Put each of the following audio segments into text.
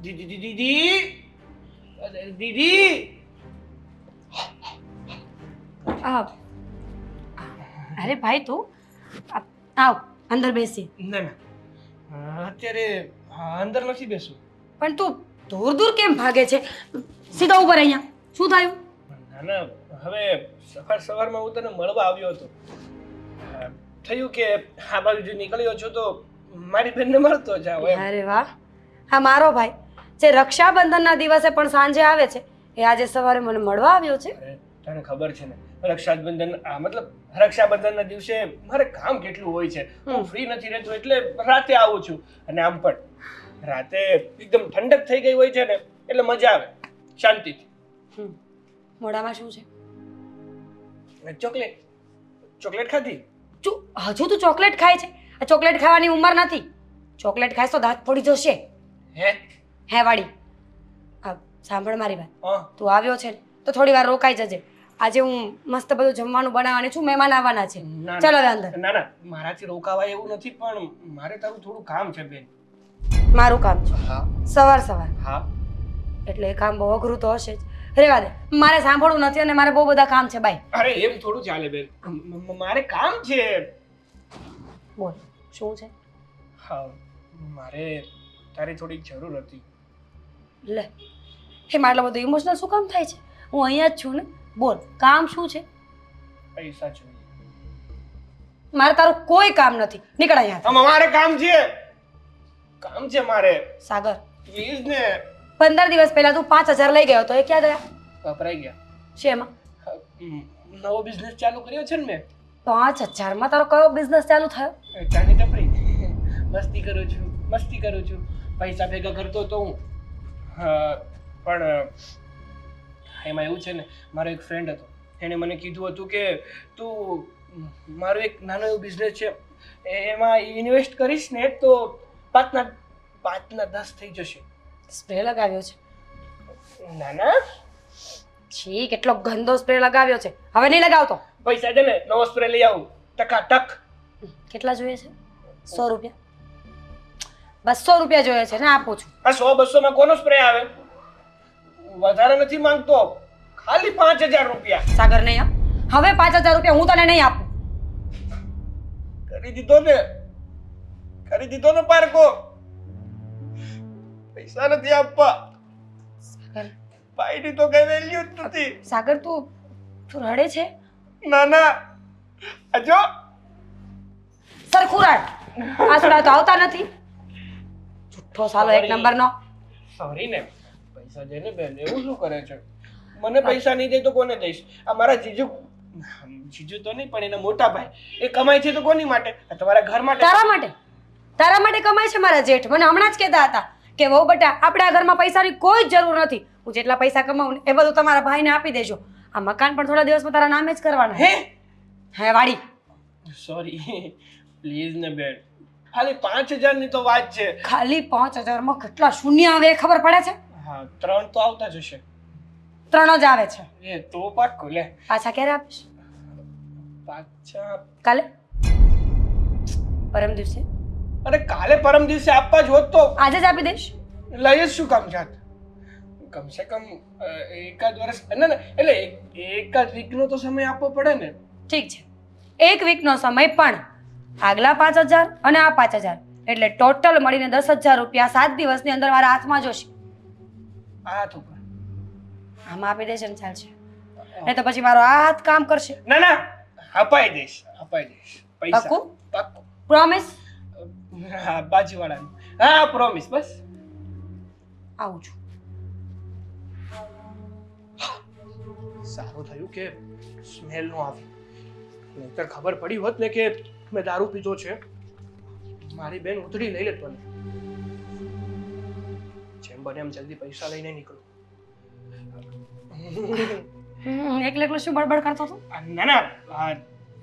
દીદી દીદી દીદી આ અરે ભાઈ તું આવ અંદર બેસી. ના ના અત્યારે અંદર નથી બેસવું. પણ તું દૂર દૂર કેમ ભાગે છે? સીધા ઉપર અહીંયા. શું થયું? ના ના હવે સવારમાં હું તને મળવા આવ્યો હતો. થયું કે આ બાજુ જો નીકળ્યો છું તો મારી બેનને મળતો જાવ એમ. અરે વાહ, હા મારો ભાઈ જે રક્ષાબંધનના દિવસે પણ સાંજે આવે છે એ આજે સવારે મને મળવા આવ્યો છે. અરે, તને ખબર છે ને રક્ષાબંધન મતલબ રક્ષાબંધનના દિવસે મારે કામ કેટલું હોય છે. હું ફ્રી નથી રહેતો એટલે રાતે આવું છું. અને આમ પણ રાતે એકદમ ઠંડક થઈ ગઈ હોય છે ને એટલે મજા આવે શાંતિથી. મોઢામાં શું છે? ચોકલેટ ચોકલેટ ખાધી? હજુ તું ચોકલેટ ખાય છે? આ ચોકલેટ ખાવાની ઉંમર નથી. ચોકલેટ ખાઈશ તો દાંત પડી જશે. હે વાડી, સાંભળ મારી વાત. તું આવ્યો છે ને તો થોડી વાર રોકાઈ જજે. આજે હું મસ્ત બધું જમવાનું બનાવવાની છું. મહેમાન આવવાના છે. ચાલો હવે અંદર. ના ના મારાથી રોકાવાય એવું નથી પણ મારે તારું થોડું કામ છે બેન. મારું કામ છે? હા. સવાર સવાર? હા. એટલે એ કામ બહુ અઘરું તો હશે જ. રેવા દે, મારે સાંભળવું નથી અને મારે બહુ બધા કામ છે. બાય. અરે એમ થોડું ચાલે બેન, મારે કામ છે. બોલ શું છે? હા મારે તારી થોડીક જરૂર હતી. લે એમાં આટલો બધો ઇમોશનલ શું કામ થાય છે? હું અહીંયા જ છું ને. બોલ કામ શું છે? પૈસા જોઈએ. મારે તારું કોઈ કામ નથી. નીકળ અહીંયા. મારે કામ છે. કામ છે મારે. સાગર પ્લીઝ ને. 15 દિવસ પહેલા તું 5000 લઈ ગયો તો એ ક્યાં ગયા? વપરાઈ ગયા. શેમાં? નવો બિઝનેસ ચાલુ કર્યો છે ને મેં. 5000 માં તારો કયો બિઝનેસ ચાલુ થયો? ચાની ટપરી. મસ્તી કરું છું. પૈસા ભેગા કરતો તો હું. પણ એમાં એવું છે ને, મારો એક ફ્રેન્ડ હતો. એણે મને કીધું હતું કે તું મારો એક નાનો એવો બિઝનેસ છે એમાં ઇન્વેસ્ટ કરીશ ને તો 5 ના 10 થઈ જશે. સ્પ્રે લગાવ્યો છે? ના ના છી, કેટલો ગંદો સ્પ્રે લગાવ્યો છે. હવે નહીં લગાવતો. પૈસા દે ને, નવો સ્પ્રે લઈ આવું ટકાટક. કેટલા જોઈએ છે? 100 રૂપિયા? 200 રૂપિયા જોઈએ છે ને, આપું છું. આ 100-200 માં કોનો સ્પ્રે આવે? વધારે નથી માંગતો, ખાલી 5000 રૂપિયા. સાગર નહીં આપ. હવે 5000 રૂપિયા હું તને નહીં આપું. કરી દીધો ને પારકો. પૈસા નથી આપવા. સાગર, પાઈની તો કઈ વેલ્યુ જ નથી. સાગર તું રડે છે? ના ના અજો સરખું રાડ. આસુડા તો આવતા નથી. જુઠ્ઠો સાલો એક નંબરનો. સોરી ને. પૈસા દે ને બેન, એવું શું કરે છે? મને પૈસા નહીં દે તો કોને દઈશ? આ મારા જીજુ તો નહીં પણ એના મોટા ભાઈ એ કમાય છે તો કોની માટે? તમારા ઘર માટે. તારા માટે કમાય છે મારા જેઠ. મને હમણાં જ કહેતા હતા કે વહુ બેટા આપણે આ ઘરમાં પૈસાની કોઈ જ જરૂર નથી. હું જેટલા પૈસા કમાઉં ને એ બધું તમારા ભાઈને આપી દેજો. આ મકાન પણ થોડા દિવસમાં તારા નામે જ કરવાના. હે વાડી, સોરી પ્લીઝ ને બેન, ખાલી 5000 ની તો વાત છે. ખાલી 5000 માં કેટલા શૂન્ય આવે એ ખબર પડે છે? હા 3 તો આવતા જ હશે. 3 જ આવે છે. એ તો પાક્કું. લે પાછા ક્યારે આપીશ? પાછા કાલે? પરમ દિવસે? અરે કાલે પરમ દિવસે આપવા જ હોત તો આજે જ આપી દઈશ. લઈ જ શું કામ જાત? કમસે કમ એકાદ વર્ષ ના એટલે એકાદ વીકનો તો સમય આપવો પડે ને. ઠીક છે, 1 વીકનો સમય, પણ આગલા 5000 અને આ 5000 એટલે ટોટલ મળીને 10000 રૂપિયા 7 દિવસની અંદર મારા હાથમાં જોશે. હાથ ઉપર આમાં આપી દેશે ને ચાલશે. નહીં તો પછી મારો આ હાથ કામ કરશે. ના ના અપાઈ દઈશ પૈસા. પાક્કું? પ્રોમિસ? હા બાજુવાળાનું. હા પ્રોમિસ. બસ આવું છું. સારું થયું કે સ્મેલ નો આવી, નહીતર ખબર પડી હોત ને કે મેં દારૂ પીધો છે, મારી બેન ઉતરી લઈ લેત મને. જેમ બને એમ જલ્દી પૈસા લઈને નીકળું. એકલો શું બડબડ કરતો હતો? ના ના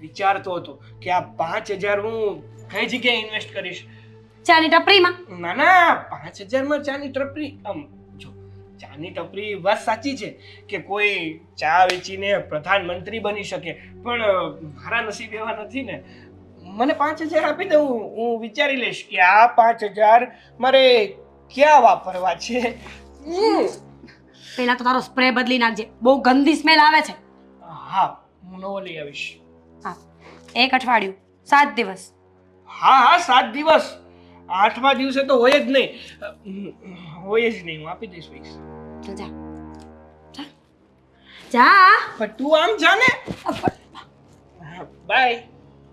વિચારતો હતો કે આ 5000 હું કઈ જગ્યાએ ઇન્વેસ્ટ કરીશ. ચાની ટપરીમાં? ના ના 5000 માં ચાની ટપરી. જો ચાની ટપરી વાત સાચી છે કે કોઈ ચા વેચીને પ્રધાનમંત્રી બની શકે, પણ મારા નસીબ એવા નથી ને. મને 5000 આપી દે, હું વિચારી લઈશ કે આ 5000 મારે ક્યાં વાપરવા છે? પહેલા તો તારો સ્પ્રે બદલી નાખજે, બહુ ગંદી સ્મેલ આવે છે. હા, હું નવો લઈ આવીશ. હા, 1 અઠવાડિયું 7 દિવસ. હા 7 દિવસ. 8મા દિવસે તો હોય જ નહીં. હું આપી દઈશ પૈસા. તો જા જા જા. પણ તું આમ જા ને. બાય.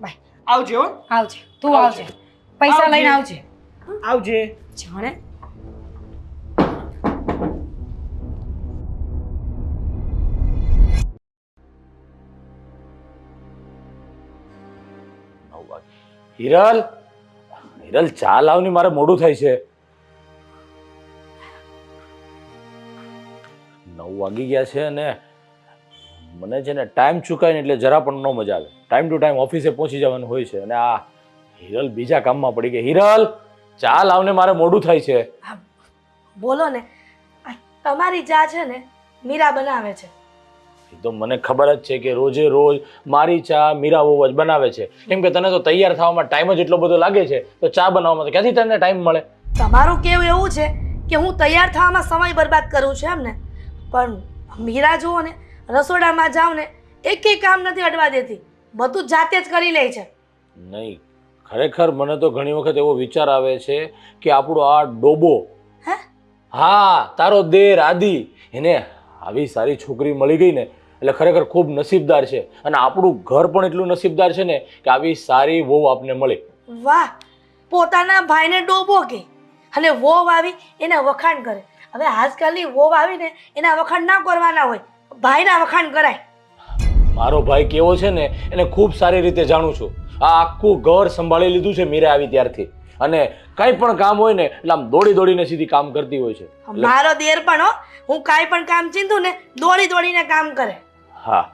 બાય. આવજે હો. આવજે, તું આવજે, પૈસા લઈને આવજે. આવજે. જાણે હિરલ, હિરલ ચા લાવની, મારે મોડું થાય છે. 9 વાગી ગયા છે અને મને છે ને ટાઈમ ચૂકાય ને એટલે જરા પણ ન મજા આવે. ટાઈમ ટુ ટાઈમ ઓફિસે પહોંચી જવાનું હોય છે અને આ હિરલ બીજા કામમાં પડી ગઈ. હિરલ ચા લાવને, મારે મોડું થાય છે. બોલો ને, તમારી ચા છે ને મીરા બનાવે છે. એ તો મને ખબર જ છે કે રોજે રોજ મારી ચા મીરા બહુ જ બનાવે છે, કેમ કે તને તો તૈયાર થવામાં ટાઈમ જ એટલો બધો લાગે છે, તો ચા બનાવવામાં તો ક્યાંથી તને ટાઈમ મળે? તમારું કેવું એવું છે કે હું તૈયાર થવામાં સમય બરબાદ કરું છું એમ ને? પણ મીરા જુઓ ને, રસોડામાં જાઉં ને એકેય કામ નથી અડવા દેતી, બધું જાતે જ કરી લે છે. નહીં, ખરેખર મને તો ઘણી વખત એવો વિચાર આવે છે કે આપણો આ ડોબો, હા તારો દેર આદિ, એને આવી સારી છોકરી મળી ગઈ ને એટલે ખરેખર ખૂબ નસીબદાર છે. અને આપણું ઘર પણ એટલું નસીબદાર છે ને કે આવી સારી વહુ આપને મળી. વાહ, પોતાના ભાઈને ડોબો કે અને વોવ આવી એના વખાણ કરે. હવે આજકાલની વોવ આવીને એના વખાણ ના કરવાના હોય, ભાઈના વખાણ કરાય. મારો ભાઈ કેવો છે ને એને ખૂબ સારી રીતે જાણું છું. આ આખું ઘર સંભાળી લીધું છે મીરા આવી ત્યારથી, અને કઈ પણ કામ હોય ને એટલે આમ દોડી દોડીને સીધી કામ કરતી હોય છે. મારો દેર પણ હો, હું કાંઈ પણ કામ ચીંધું ને દોડી દોડીને કામ કરે. હા,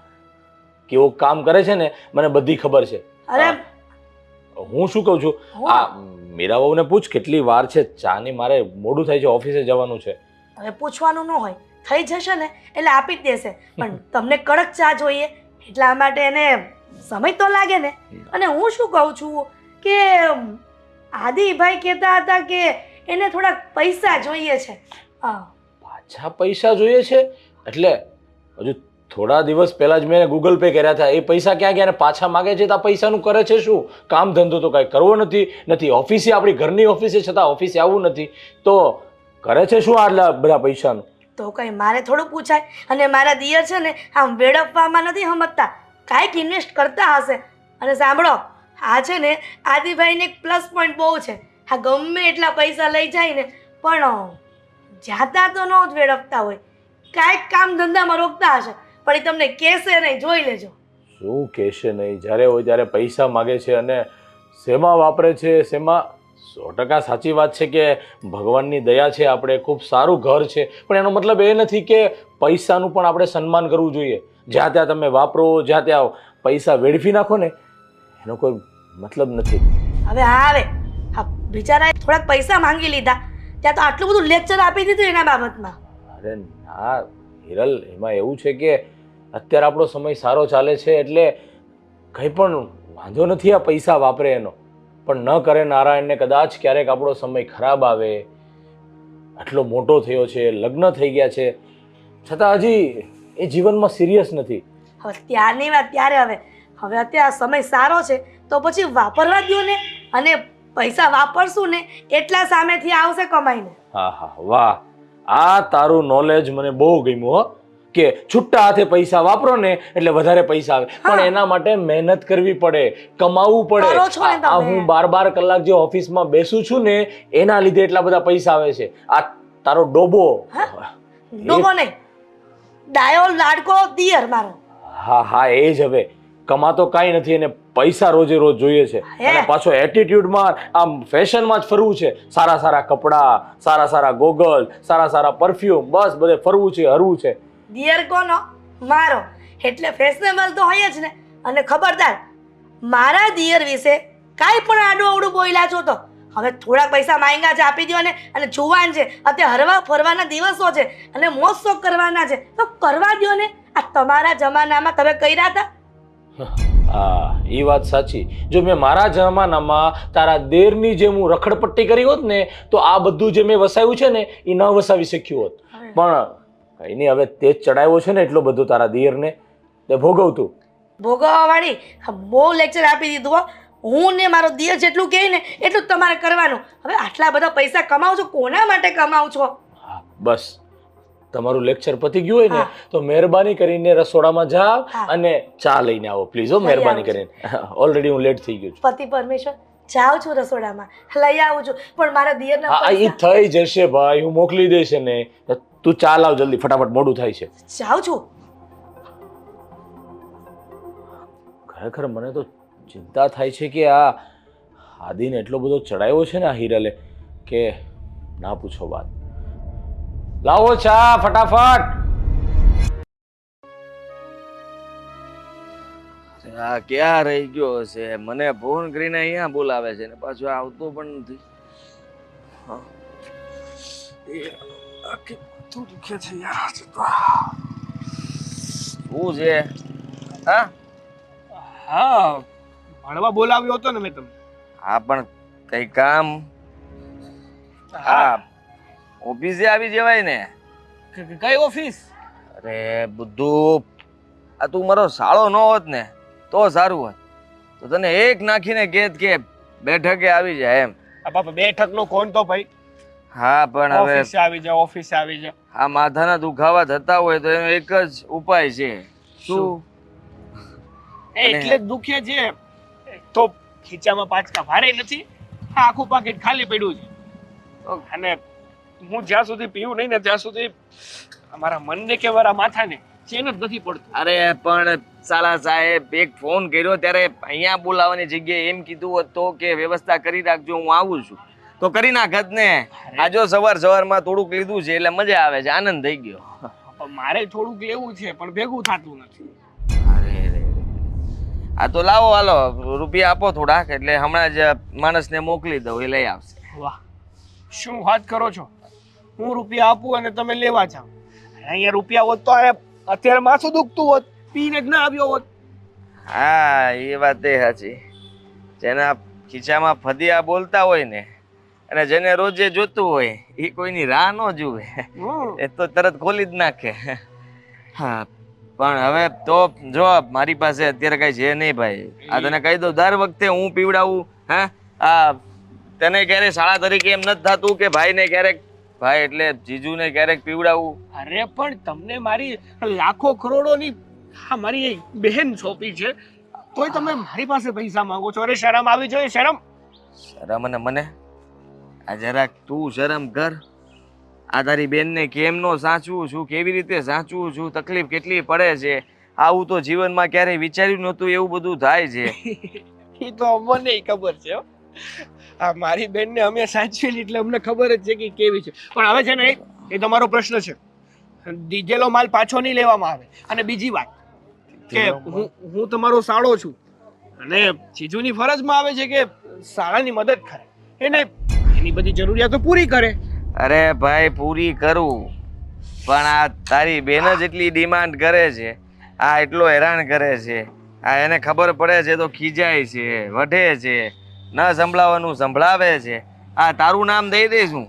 કેવું કામ કરે છે ને મને બધી ખબર છે. અરે હું શું કહું છું, આ મીરા વહુને પૂછ કેટલી વાર છે ચાની, મારે મોડું થાય છે, ઓફિસે જવાનું છે. હવે પૂછવાનું ન હોય, થઈ જશે ને એટલે આપી જ દેશે. પણ તમને કડક ચા જોઈએ એટલા માટે એને સમય તો લાગે ને. અને હું શું કહું છું કે આદિભાઈ કહેતા હતા કે એને થોડાક પૈસા જોઈએ છે. પાછા પૈસા જોઈએ છે? એટલે હજુ થોડા દિવસ પહેલા જ મેં ગૂગલ પે કર્યા હતા, એ પૈસા ક્યાં ગયા ને પાછા માગે છે? તો આ પૈસાનું કરે છે શું? કામ ધંધો તો કાંઈ કરવો નથી, ઓફિસે, આપણી ઘરની ઓફિસે છતાં ઓફિસે આવવું નથી, તો કરે છે શું આટલા બધા પૈસાનું? તો કંઈ મારે થોડું પૂછાય? અને મારા દિયર છે ને આમ વેડફવામાં નથી સમજતા, કાંઈક ઇન્વેસ્ટ કરતા હશે. અને સાંભળો, આ છે ને આદિભાઈને એક પ્લસ પોઈન્ટ બહુ છે, આ ગમે એટલા પૈસા લઈ જાય ને પણ જાતા તો ન જ વેડફતા હોય, કાંઈક કામ ધંધામાં રોકતા હશે, પણ એ તમને કહેશે નહીં, જોઈ લેજો. શું કહેશે નહીં? જ્યારે હોય ત્યારે પૈસા માગે છે અને શેમાં વાપરે છે, શેમાં? 100% સાચી વાત છે કે ભગવાનની દયા છે, આપણે ખૂબ સારું ઘર છે, પણ એનો મતલબ એ નથી કે પૈસાનું પણ આપણે સન્માન કરવું જોઈએ. જ્યાં ત્યાં તમે વાપરો, જ્યાં ત્યાં પૈસા વેડફી નાખો ને એનો કોઈ મતલબ નથી. હવે આવે હા, બિચારાએ થોડાક પૈસા માંગી લીધા, ત્યાં તો આટલું બધું લેક્ચર આપી દીધું એના બાબતમાં. અરે ના હિરલ, એમાં એવું છે કે અત્યારે આપણો સમય સારો ચાલે છે એટલે કંઈ પણ વાંધો નથી આ પૈસા વાપરે એનો, પણ ન કરે નારાયણને કદાચ ક્યારેક આપણો સમય ખરાબ આવે. આટલો મોટો થયો છે, લગ્ન થઈ ગયા છે, છતાં હજી એ જીવનમાં સિરિયસ નથી. હવે ત્યારની વાત ત્યારે, હવે અત્યારે સમય સારો છે તો પછી વાપરવા દો ને, અને પૈસા વાપરશું ને એટલા સામેથી આવશે કમાઈને. હા હા, વાહ, આ તારું નોલેજ મને બહુ ગમ્યું હો, કે છૂટા હાથે પૈસા વાપરો ને એટલે વધારે પૈસા આવે, પણ એના માટે મહેનત કરવી પડે, કમાવવું પડે. આ હું 12 કલાક જે ઓફિસમાં બેસું છું ને એના લીધે એટલા બધા પૈસા આવે છે. આ તારો ડોબો, ડોબો નહીં, ડાયો લાડકો દિયર મારો. હા હા, એ જ. હવે કમાતો કાંઈ નથી અને પૈસા રોજે રોજ જોઈએ છે, અને પાછો એટીટ્યુડમાં આમ ફેશનમાં જ ફરવું છે. સારા સારા કપડાં, સારા સારા ગોગલ, સારા સારા પરફ્યુમ, બસ બધે ફરવું છે, હરવું છે. દિયર કોનો? મારો, એટલે ફેશનેબલ તો હોય જ ને. અને ખબરદાર, મારા દિયર વિશે કાંઈ પણ આડું અવડું બોલ્યા છો તો હવે થોડાક પૈસા માંગ્યા છે આપી દો ને. અને જુવાન છે, અત્યારે હરવા ફરવાના દિવસો છે અને મોજ શોખ કરવાના છે તો કરવા દો ને. આ તમારા જમાનામાં તમે કર્યા હતા? હા એ વાત સાચી. જો મેં મારા જમાનામાં તારા દેરની જેમ હું રખડપટ્ટી કરી હોત ને તો આ બધું જે મેં વસાવ્યું છે ને એ ન વસાવી શક્યું હોત. પણ કઈ નહીં, હવે તે જ ચડાવ્યો છે ને એટલો બધો તારા દેરને, તે ભોગવતું. ભોગવવાવાળી બહુ લેક્ચર આપી દીધું હો. હું ને મારો દિયર જેટલું કહે ને એટલું જ તમારે કરવાનું. હવે આટલા બધા પૈસા કમાવ છો, કોના માટે કમાવ છો? હા બસ, તમારું લેક્ચર પતી ગયું હોય ને તો મહેરબાની કરીને રસોડામાં જાઓ અને ચા લઈને આવો પ્લીઝ. હો મહેરબાની કરીને, ઓલરેડી હું લેટ થઈ ગયો છું. પતિ પરમેશ્વર, જાઉં છું રસોડામાં, લઈ આવું છું, પણ મારા દિયરના હા એ થઈ જશે ભાઈ, હું મોકલી દઈશ ને. તું ચા લાવ જલ્દી, ફટાફટ, મોડું થાય છે. જાઉં છું. ખરેખર મને તો ચિંતા થાય છે કે આ આદિને એટલો બધો ચડાવ્યો છે ને આ હિરલે કે ના પૂછો વાત. લાવો ચા ફટાફટ. આ ક્યાં રહી ગયો છે? મને ફોન કરીને અહીંયા બોલાવે છે ને પાછો આવતો પણ નથી. શું છે? હા હા, ભણવા બોલાવ્યો હતો ને મેં તમને. હા પણ કઈ કામ? હા ઓફિસે આવી જવાય ને. કઈ ઓફિસ? અરે બધું આ તું મારો સાળો ન હોત ને તો સારું હોત. તો તને એક નાખીને કહેત કે બેઠકે આવી જાય એમ. આ બાપા બેઠક નો કોણ તો ભાઈ. હા પણ હવે ઓફિસે આવી જા, ઓફિસે આવી જા. આ માથાના દુખાવા થતા હોય તો એનો એક જ ઉપાય છે. શું? એટલે જ દુખે છે. તો ખીચામાં પાંચકા ભારે નથી, આ આખું પાકીટ ખાલી પડ્યું છે. અને હું જ્યાં સુધી પીવું નહીં ને ત્યાં સુધી અમારા મનને કે મારા માથાને ચેન જ નથી પડતું. અરે પણ સાલા સાહેબ એક ફોન કર્યો ત્યારે અહીંયા બોલાવવાની જગ્યાએ એમ કીધું હોત તો કે વ્યવસ્થા કરી રાખજો, હું આવું છું, તો કરી નાખત ને. આ જો સવારમાં થોડુંક લીધું છે એટલે મજા આવે છે, આનંદ થઈ ગયો. મારે થોડુંક લેવું છે પણ ભેગું થતું નથી. આ તો લાવો, હાલો રૂપિયા આપો થોડાક, એટલે હમણાં જ માણસને મોકલી દઉં, એ લઈ આવશે. વાહ, શું વાત કરો છો? હું રૂપિયા આપું અને તમે લેવા જાઓ? અહીંયા રૂપિયા હોત તો અત્યારે માથું દુખતું હોત, પીને જ ના આવ્યો હોત. હા એ વાત એ સાચી. જેના ખીચામાં ફદિયા બોલતા હોય ને અને જેને રોજે જોતું હોય એ કોઈની રાહ ન જુએ, એ તો તરત ખોલી જ નાખે. હા પણ હવે તો જો મારી પાસે અત્યારે કઈ છે નહીં ભાઈ. આ તને કહી દઉં, દર વખતે હું પીવડાવું. હા આ તને ક્યારેક શાળા તરીકે એમ નથી થતું કે ભાઈને ક્યારેક, ભાઈ એટલે જીજુને ક્યારેક પીવડાવું? અરે પણ તમને મારી લાખો કરોડોની મારી એક બહેન સોંપી છે, તોય તમે મારી પાસે પૈસા માંગો છો. અરે શરમ આવી જોઈએ, શરમ. શરમ? અને મને આ જરાક તું શરમ કર. આ તારી બેનને કેમનો સાચવું છું, કેવી રીતે સાચવું છું, તકલીફ કેટલી પડે છે, આવું તો જીવનમાં ક્યારેય વિચાર્યું નહોતું એવું બધું થાય છે. એ તો મને ખબર છે. આ મારી બેનને અમે સાચવેલી એટલે અમને ખબર જ છે કે કેવી છે. પણ હવે છે ને એ તમારો પ્રશ્ન છે, દીધેલો માલ પાછો નહીં લેવામાં આવે. અને બીજી વાત કે હું તમારો સાળો છું અને જીજુની ફરજમાં આવે છે કે સાળાની મદદ કરે, એને એની બધી જરૂરિયાતો પૂરી કરે. અરે ભાઈ પૂરી કરું, પણ આ તારી બેન જ એટલી ડિમાન્ડ કરે છે, આ એટલો હેરાન કરે છે, આ એને ખબર પડે છે તો ખીજાય છે, વઢે છે, ન સંભળાવવાનું સંભળાવે છે. આ તારું નામ દઈ દઈશું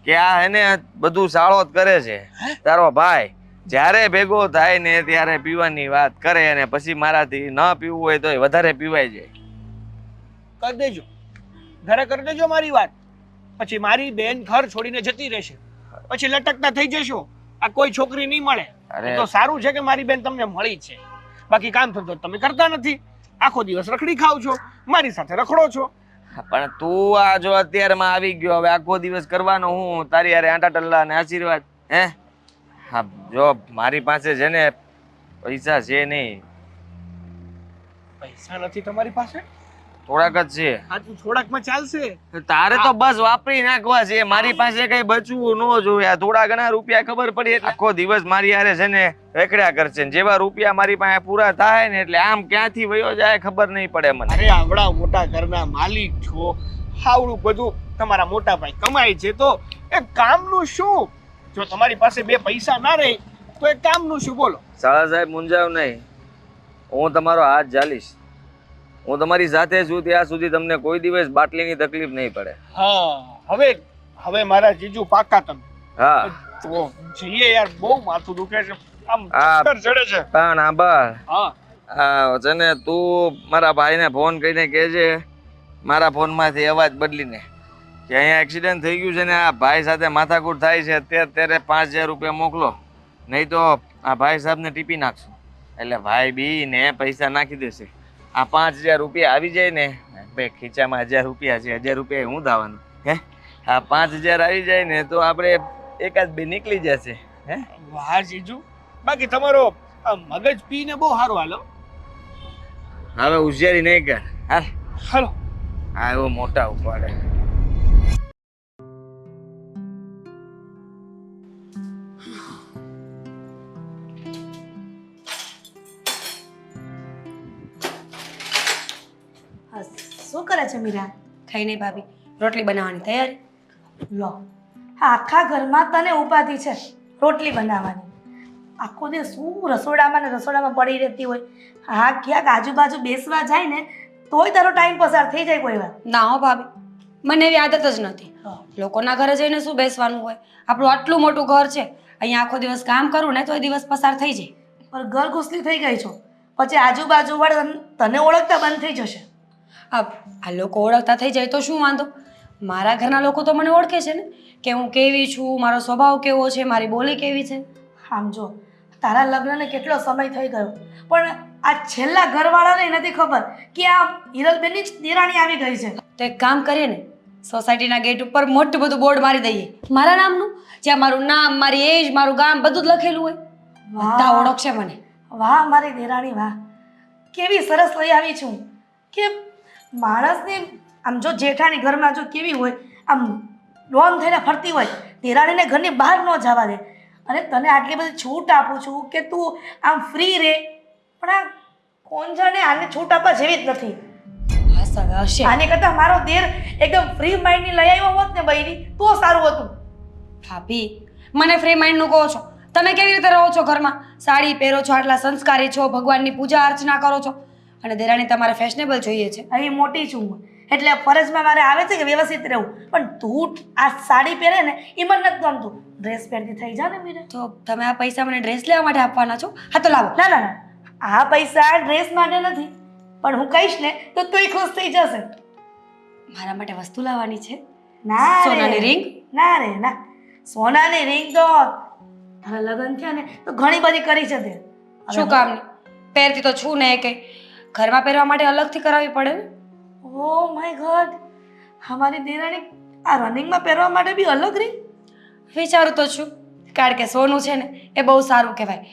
કે આ એને બધું સાળો જ કરે છે. તારો ભાઈ જ્યારે ભેગો થાય ને ત્યારે પીવાની વાત કરે અને પછી મારાથી ન પીવું હોય તો વધારે પીવાય જાય. કરી દેજો, ઘરે કરી દેજો મારી વાત. પછી મારી બેન ઘર છોડીને જતી રહેશે, પછી લટકતા થઈ જશો, આ કોઈ છોકરી નહીં મળે. તો સારું છે કે મારી બેન તમને મળી છે, બાકી કામ થતો તમે કરતા નથી. આખો દિવસ રખડી ખાવ છો, મારી સાથે રખડો છો. પણ તું આ જો અત્યારમાં આવી ગયો, હવે આખો દિવસ કરવાનો હું તારી હારે આંટા ટલ્લા અને આશીર્વાદ? હે હા જો મારી પાસે છે ને પૈસા છે નહીં. પૈસા નથી તમારી પાસે? થોડાક જ છે. હા તું થોડાકમાં ચાલશે? તારે તો બસ વાપરી નાખવા છે, મારી પાસે કઈ બચવું ન જોઈએ. થોડા ઘણા રૂપિયા ખબર પડી એટલે આખો દિવસ મારી હારે છે ને રેકડ્યા કરશે. જેવા રૂપિયા મારી પાસે પૂરા થાય ને એટલે આમ ક્યાંથી વયો જાય ખબર નહીં પડે મને. અરે આવડા મોટા ઘરના માલિક છો, આવડું બધું તમારા મોટા ભાઈ કમાય છે, તો એ કામનું શું? જો તમારી પાસે બે પૈસા ના રહે તો એ કામનું શું? બોલો. સાળા સાહેબ મૂંઝાવ નહીં, હું તમારો હાથ ઝાલીશ. હું તમારી સાથે છું ત્યાં સુધી તમને કોઈ દિવસ બાટલીની તકલીફ નહીં પડે. હા, હવે મારા જીજુ પાકા તમે. હા તો જઈએ યાર, બહુ માથું દુખે છે, આમ હા. ચક્કર ચડે છે. પણ આભાર. હા છે ને તું મારા ભાઈને ફોન કરીને કહેજે મારા ફોનમાંથી અવાજ બદલીને કે અહીંયા એક્સિડન્ટ થઈ ગયું છે ને આ ભાઈ સાથે માથાકૂટ થાય છે અત્યારે 5000 રૂપિયા મોકલો, નહીં તો આ ભાઈ સાહેબને ટીપી નાખશું. એટલે ભાઈ બી ને પૈસા નાખી દેશે. આ 5000 રૂપિયા આવી જાય ને, બે ખીચામાં 1000 રૂપિયા છે, 1000 રૂપિયા હું દાવાનું હે? આ 5000 આવી જાય ને તો આપણે એકાદ બે નીકળી જશે. હે વાહ જીજુ, બાકી તમારો આ મગજ પીને બહુ સારું હાલો. હવે હોશિયારી નહીં કર. હાલ હાલો. આ એવો મોટા ઉપાડે. શું કરે છે મીરા? કઈ નહીં ભાભી, રોટલી બનાવવાની તૈયારી. લો, આ આખા ઘરમાં તને ઉપાધિ છે રોટલી બનાવવાની. આખો દિવસ શું રસોડામાં ને રસોડામાં પડી રહેતી હોય. હા, ક્યાંક આજુબાજુ બેસવા જાય ને તોય તારો ટાઈમ પસાર થઈ જાય કોઈ વાર. ના હો ભાભી, મને એવી આદત જ નથી. લોકોના ઘરે જઈને શું બેસવાનું હોય? આપણું આટલું મોટું ઘર છે, અહીંયા આખો દિવસ કામ કરું ને તો એ દિવસ પસાર થઈ જાય. પણ ઘર ઘૂસલી થઈ ગઈ છો, પછી આજુબાજુ વાળા તને ઓળખતા બંધ થઈ જશે. આ લોકો ઓળખતા થઈ જાય તો શું વાંધો? મારા ઘરના લોકો તો મને ઓળખે છે ને કે હું કેવી છું, મારો સ્વભાવ કેવો છે, મારી બોલી કેવી છે. આમ જો, તારા લગ્નને કેટલો સમય થઈ ગયો, પણ આ છેલ્લા ઘરવાળાને નથી ખબર કે આ હિરલબેનની જ દેરાણી આવી ગઈ છે. તો એક કામ કરીએ ને, સોસાયટીના ગેટ ઉપર મોટું બધું બોર્ડ મારી દઈએ મારા નામનું, જ્યાં મારું નામ, મારી એજ, મારું ગામ બધું જ લખેલું હોય. બધા ઓળખશે મને. વાહ મારી દેરાણી વાહ, કેવી સરસ લઈ આવી છું કે માણસને આમ જો જેઠાણી ઘરમાં જો કેવી હોય, આમ લોન થઈને ફરતી હોય, દેરાણીને ઘરની બહાર ન જવા દે, અને તને આટલી બધી છૂટ આપું છું કે તું આમ ફ્રી રહે. પણ આ કોણ જાણે આને છૂટ આપવા જેવી જ નથી. બસ હવે હશે. આને કરતાં મારો દેર એકદમ ફ્રી માઇન્ડની લઈ આવ્યો હોત ને બૈરી તો સારું હતું. ભાભી, મને ફ્રી માઇન્ડનું કહો છો? તમે કેવી રીતે રહો છો ઘરમાં? સાડી પહેરો છો, આટલા સંસ્કારી છો, ભગવાનની પૂજા અર્ચના કરો છો, અને દેરાણી તમારે ફેશનેબલ જોઈએ છે. અહીં મોટી છું હું, એટલે ફરજમાં મારે આવે છે કે વ્યવસ્થિત રહેવું. પણ તું આ સાડી પહેરે ને એ મને નથી ગમતું. ડ્રેસ પહેરતી થઈ જા ને મીરા. તો તમે આ પૈસા મને ડ્રેસ લેવા માટે આપવાના છો? હા તો લાવો. ના ના ના, આ પૈસા ડ્રેસ માટે નથી, પણ હું કહીશ ને તો તુંય ખુશ થઈ જશે. મારા માટે વસ્તુ લાવવાની છે? ના રે. સોનાની ring? ના રે ના, સોનાની રિંગ તો તારા લગ્ન થયા ને તો ઘણી બધી કરી છે તે. શું કામની? પહેરતી તો છું ને, કઈ ઘરમાં પહેરવા માટે અલગથી કરાવવી પડે ને? ઓ માય ગોડ, અમારી દેરાણી આ રનિંગમાં પહેરવા માટે બી અલગ રિંગ? વિચારું તો છું, કારણ કે સોનું છે ને એ બહુ સારું કહેવાય.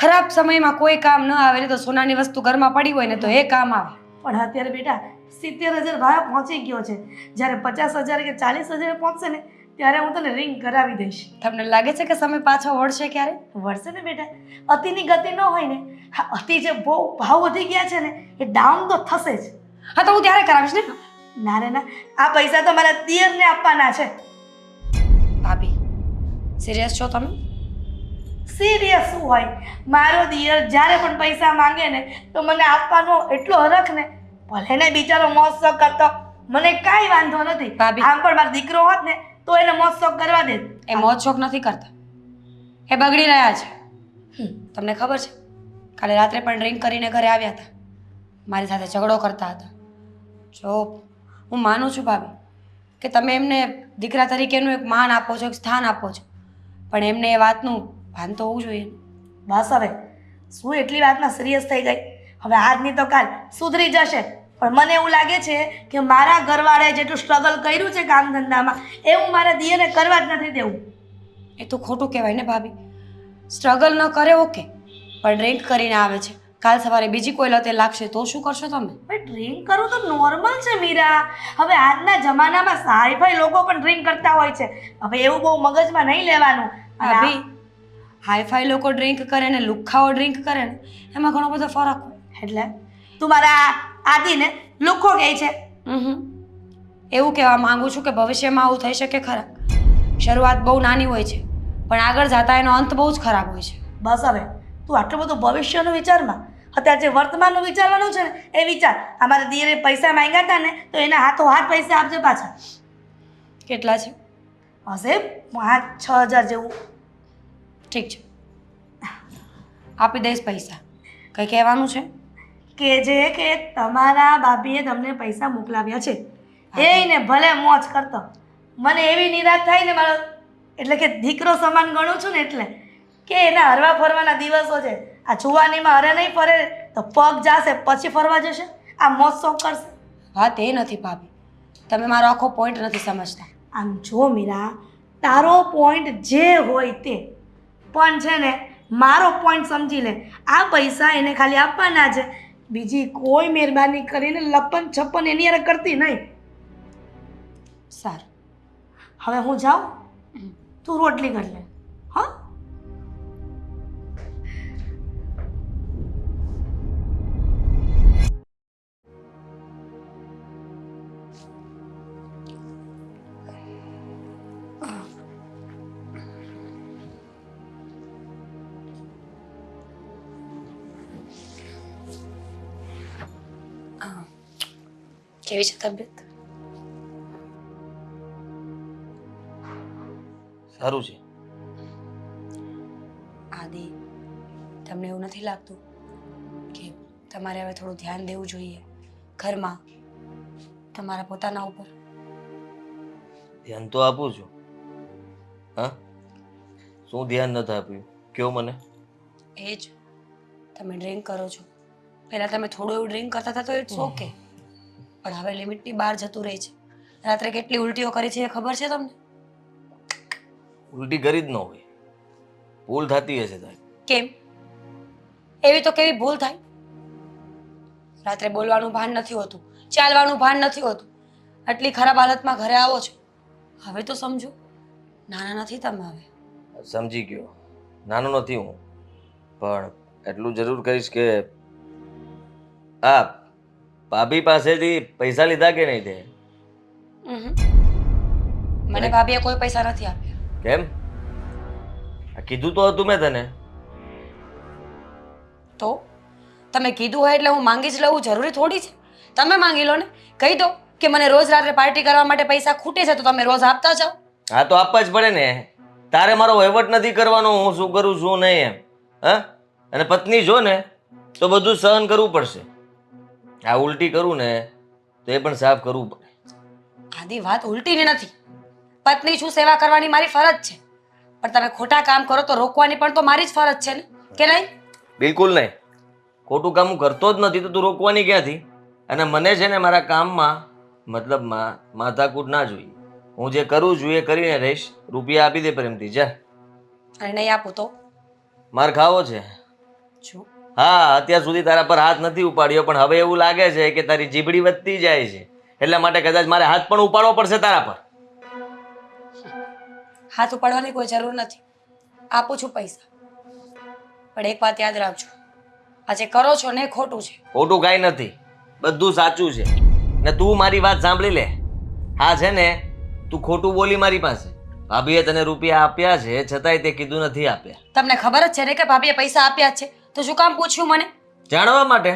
ખરાબ સમયમાં કોઈ કામ ન આવે ને તો સોનાની વસ્તુ ઘરમાં પડી હોય ને તો એ કામ આવે. પણ અત્યારે બેટા 70,000 ભાવ પહોંચી ગયો છે. જ્યારે 50,000 કે 40,000 પહોંચશે ને ત્યારે હું તને રિંગ કરાવી દઈશ. તમને લાગે છે કે સમય પાછો વળશે ક્યારે? વળશે ને બેટા, અતિની ગતિ ન હોય ને. હા, અતિ જે બહુ ભાવ વધી ગયા છે ને એ ડાઉન તો થશે જ. હા તો હું ત્યારે કરાવીશ ને. ના રે ના, આ પૈસા તો મારા દિયરને આપવાના છે. ભાભી, સિરિયસ છો તમે? સિરિયસ શું હોય, મારો દિયર જ્યારે પણ પૈસા માંગે ને તો મને આપવાનો એટલો હરખ ને, ભલે ને બિચારો મોજ શોખ કરતો, મને કાંઈ વાંધો નથી. ભાભી. આમ પણ મારો દીકરો હોત ને તો એને મોજ શોખ કરવા દે. એ મોજ શોખ નથી કરતા, એ બગડી રહ્યા છે. તમને ખબર છે, કાલે રાત્રે પણ ડ્રિંક કરીને ઘરે આવ્યા હતા, મારી સાથે ઝઘડો કરતા હતા. જો હું માનું છું ભાભી કે તમે એમને દીકરા તરીકેનું એક માન આપો છો, એક સ્થાન આપો છો, પણ એમને એ વાતનું ભાન તો હોવું જોઈએ. બસ હવે શું એટલી વાતમાં સિરિયસ થઈ ગઈ? હવે આજની તો કાલ સુધરી જશે. પણ મને એવું લાગે છે કે મારા ઘરવાળાએ જેટલું સ્ટ્રગલ કર્યું છે કામ ધંધામાં એવું મારા દિયરને કરવા જ નથી દેવું. એ તો ખોટું કહેવાય ને ભાભી. સ્ટ્રગલ ન કરે ઓકે, પણ ડ્રિંક કરીને આવે છે, કાલ સવારે બીજી કોઈ લતે લાગશે તો શું કરશો તમે? ભાઈ ડ્રિંક કરવું તો નોર્મલ છે મીરા. હવે આજના જમાનામાં હાઈફાઈ લોકો પણ ડ્રિંક કરતા હોય છે. હવે એવું બહુ મગજમાં નહીં લેવાનું. ભાભી, હાઈફાઈ લોકો ડ્રિંક કરે ને લુખ્ખાઓ ડ્રિંક કરે ને એમાં ઘણો બધો ફરક હોય. એટલે તું મારા આદિને લુખ્ખો કહે છે? એવું કહેવા માંગુ છું કે ભવિષ્યમાં આવું થઈ શકે ખરા. શરૂઆત બહુ નાની હોય છે, પણ આગળ જતા એનો અંત બહુ જ ખરાબ હોય છે. બસ હવે તું આટલું બધું ભવિષ્યનું વિચારમાં. અત્યારે જે વર્તમાનનું વિચારવાનું છે ને એ વિચાર. અમારા દિયરે પૈસા માંગ્યા હતા ને તો એના હાથો હાથ પૈસા આપજે પાછા. કેટલા છે? હશે 5-6 હજાર જેવું. ઠીક છે, આપી દઈશ પૈસા. કંઈ કહેવાનું છે? કે જે કે તમારા ભાભીએ તમને પૈસા મોકલાવ્યા છે એને ભલે મોજ કરતો. મને એવી નિરાશ થાય ને મારો, એટલે કે દીકરો સમાન ગણું છું ને, એટલે કે એના હરવા ફરવાના દિવસો છે. આ જુવાનીમાં હરે નહીં ફરે તો પગ જાશે પછી ફરવા જશે, આ મોજ શોખ કરશે. વાત એ નથી ભાભી, તમે મારો આખો પોઈન્ટ નથી સમજતા. આમ જો મીરા, તારો પોઈન્ટ જે હોય તે, પણ છે ને મારો પોઈન્ટ સમજી લે. આ પૈસા એને ખાલી આપવાના છે, બીજી કોઈ મહેરબાની કરીને લપન છપ્પન એની હારે કરતી નહીં. સારું, હવે હું જાઉં, તું રોટલી કરી લે. હા, કેવી છે તબિયત? સારું છે. આદિ, તમને એવું નથી લાગતું કે તમારે હવે થોડું ધ્યાન દેવું જોઈએ ઘરમાં, તમારા પોતાના ઉપર? ધ્યાન તો આપું છું. હા, શું ધ્યાન નથી આપ્યું કયો મને? એ જ, તમે ડ્રિંક કરો છો. પહેલાં તમે થોડું એવું ડ્રિંક કરતા હતા તો ઇટ્સ ઓકે, પણ હવે લિમિટની બહાર જતું રહે છે. રાત્રે કેટલી ઉલટીઓ કરી છે એ ખબર છે તમને? ઉલટી કરી જ ન હોય, ભૂલ થતી હશે તારી. કેમ? એવી તો કેવી ભૂલ થાય? રાત્રે બોલવાનું ભાન નથી હોતું, ચાલવાનું ભાન નથી હોતું, આટલી ખરાબ હાલતમાં ઘરે આવો છો. હવે તો સમજો, નાના નથી તમે હવે. સમજી ગયો, નાનો નથી હું, પણ એટલું જરૂર કહીશ કે આ ભાભી પાસેથી પૈસા લીધા કે નહીં તે? મને ભાભીએ કોઈ પૈસા નથી આપ્યા. કેમ? આ કીધું તો હતું મેં તને. તો તમે કીધું હોય એટલે હું માંગી જ લઉં જરૂરી થોડી છે? તમે માંગી લો ને, કહી દો કે મને રોજ રાત્રે પાર્ટી કરવા માટે પૈસા ખૂટે છે તો તમે રોજ આપતા જાઓ. હા તો આપવા જ પડે ને. તારે મારો વહીવટ નથી કરવાનો, હું શું કરું શું નહીં એમ. હા, અને પત્ની જો ને તો બધું સહન કરવું પડશે. આ ઉલટી કરું ને તો એ પણ સાફ કરવું પડે. આદિ, વાત ઉલટીની નથી. પત્ની છું, સેવા કરવાની મારી ફરજ છે, પણ તમે ખોટા કામ કરો તો રોકવાની પણ તો મારી જ ફરજ છે ને, કે નહીં? બિલકુલ નહીં. ખોટું કામ હું કરતો જ નથી તો તું રોકવાની ક્યાંથી? અને મને છે ને મારા કામમાં મતલબમાં માથાકૂટ ના જોઈએ. હું જે કરું છું એ કરીને રહીશ. રૂપિયા આપી દે પ્રેમથી, જા. અને નહીં આપું તો? માર ખાવો છે. જો હા, અત્યાર સુધી તારા પર હાથ નથી ઉપાડ્યો, પણ હવે એવું લાગે છે કે તારી જીભડી વધતી જાય છે, એટલા માટે કદાચ મારે હાથ પણ ઉપાડવો પડશે તારા પર. હાથ ઉપાડવાની કોઈ જરૂર નથી, આપું છું પૈસા. પણ એક વાત યાદ રાખજો, આ જે કરો છો ને એ ખોટું છે. ખોટું કાંઈ નથી, બધું સાચું છે. ને તું મારી વાત સાંભળી લે. હા છે ને, તું ખોટું બોલી મારી પાસે. ભાભીએ તને રૂપિયા આપ્યા છે છતાંય તે કીધું નથી આપ્યા. તમને ખબર જ છે ને કે ભાભીએ પૈસા આપ્યા જ છે, તો શું કામ પૂછ્યું મને? જાણવા માટે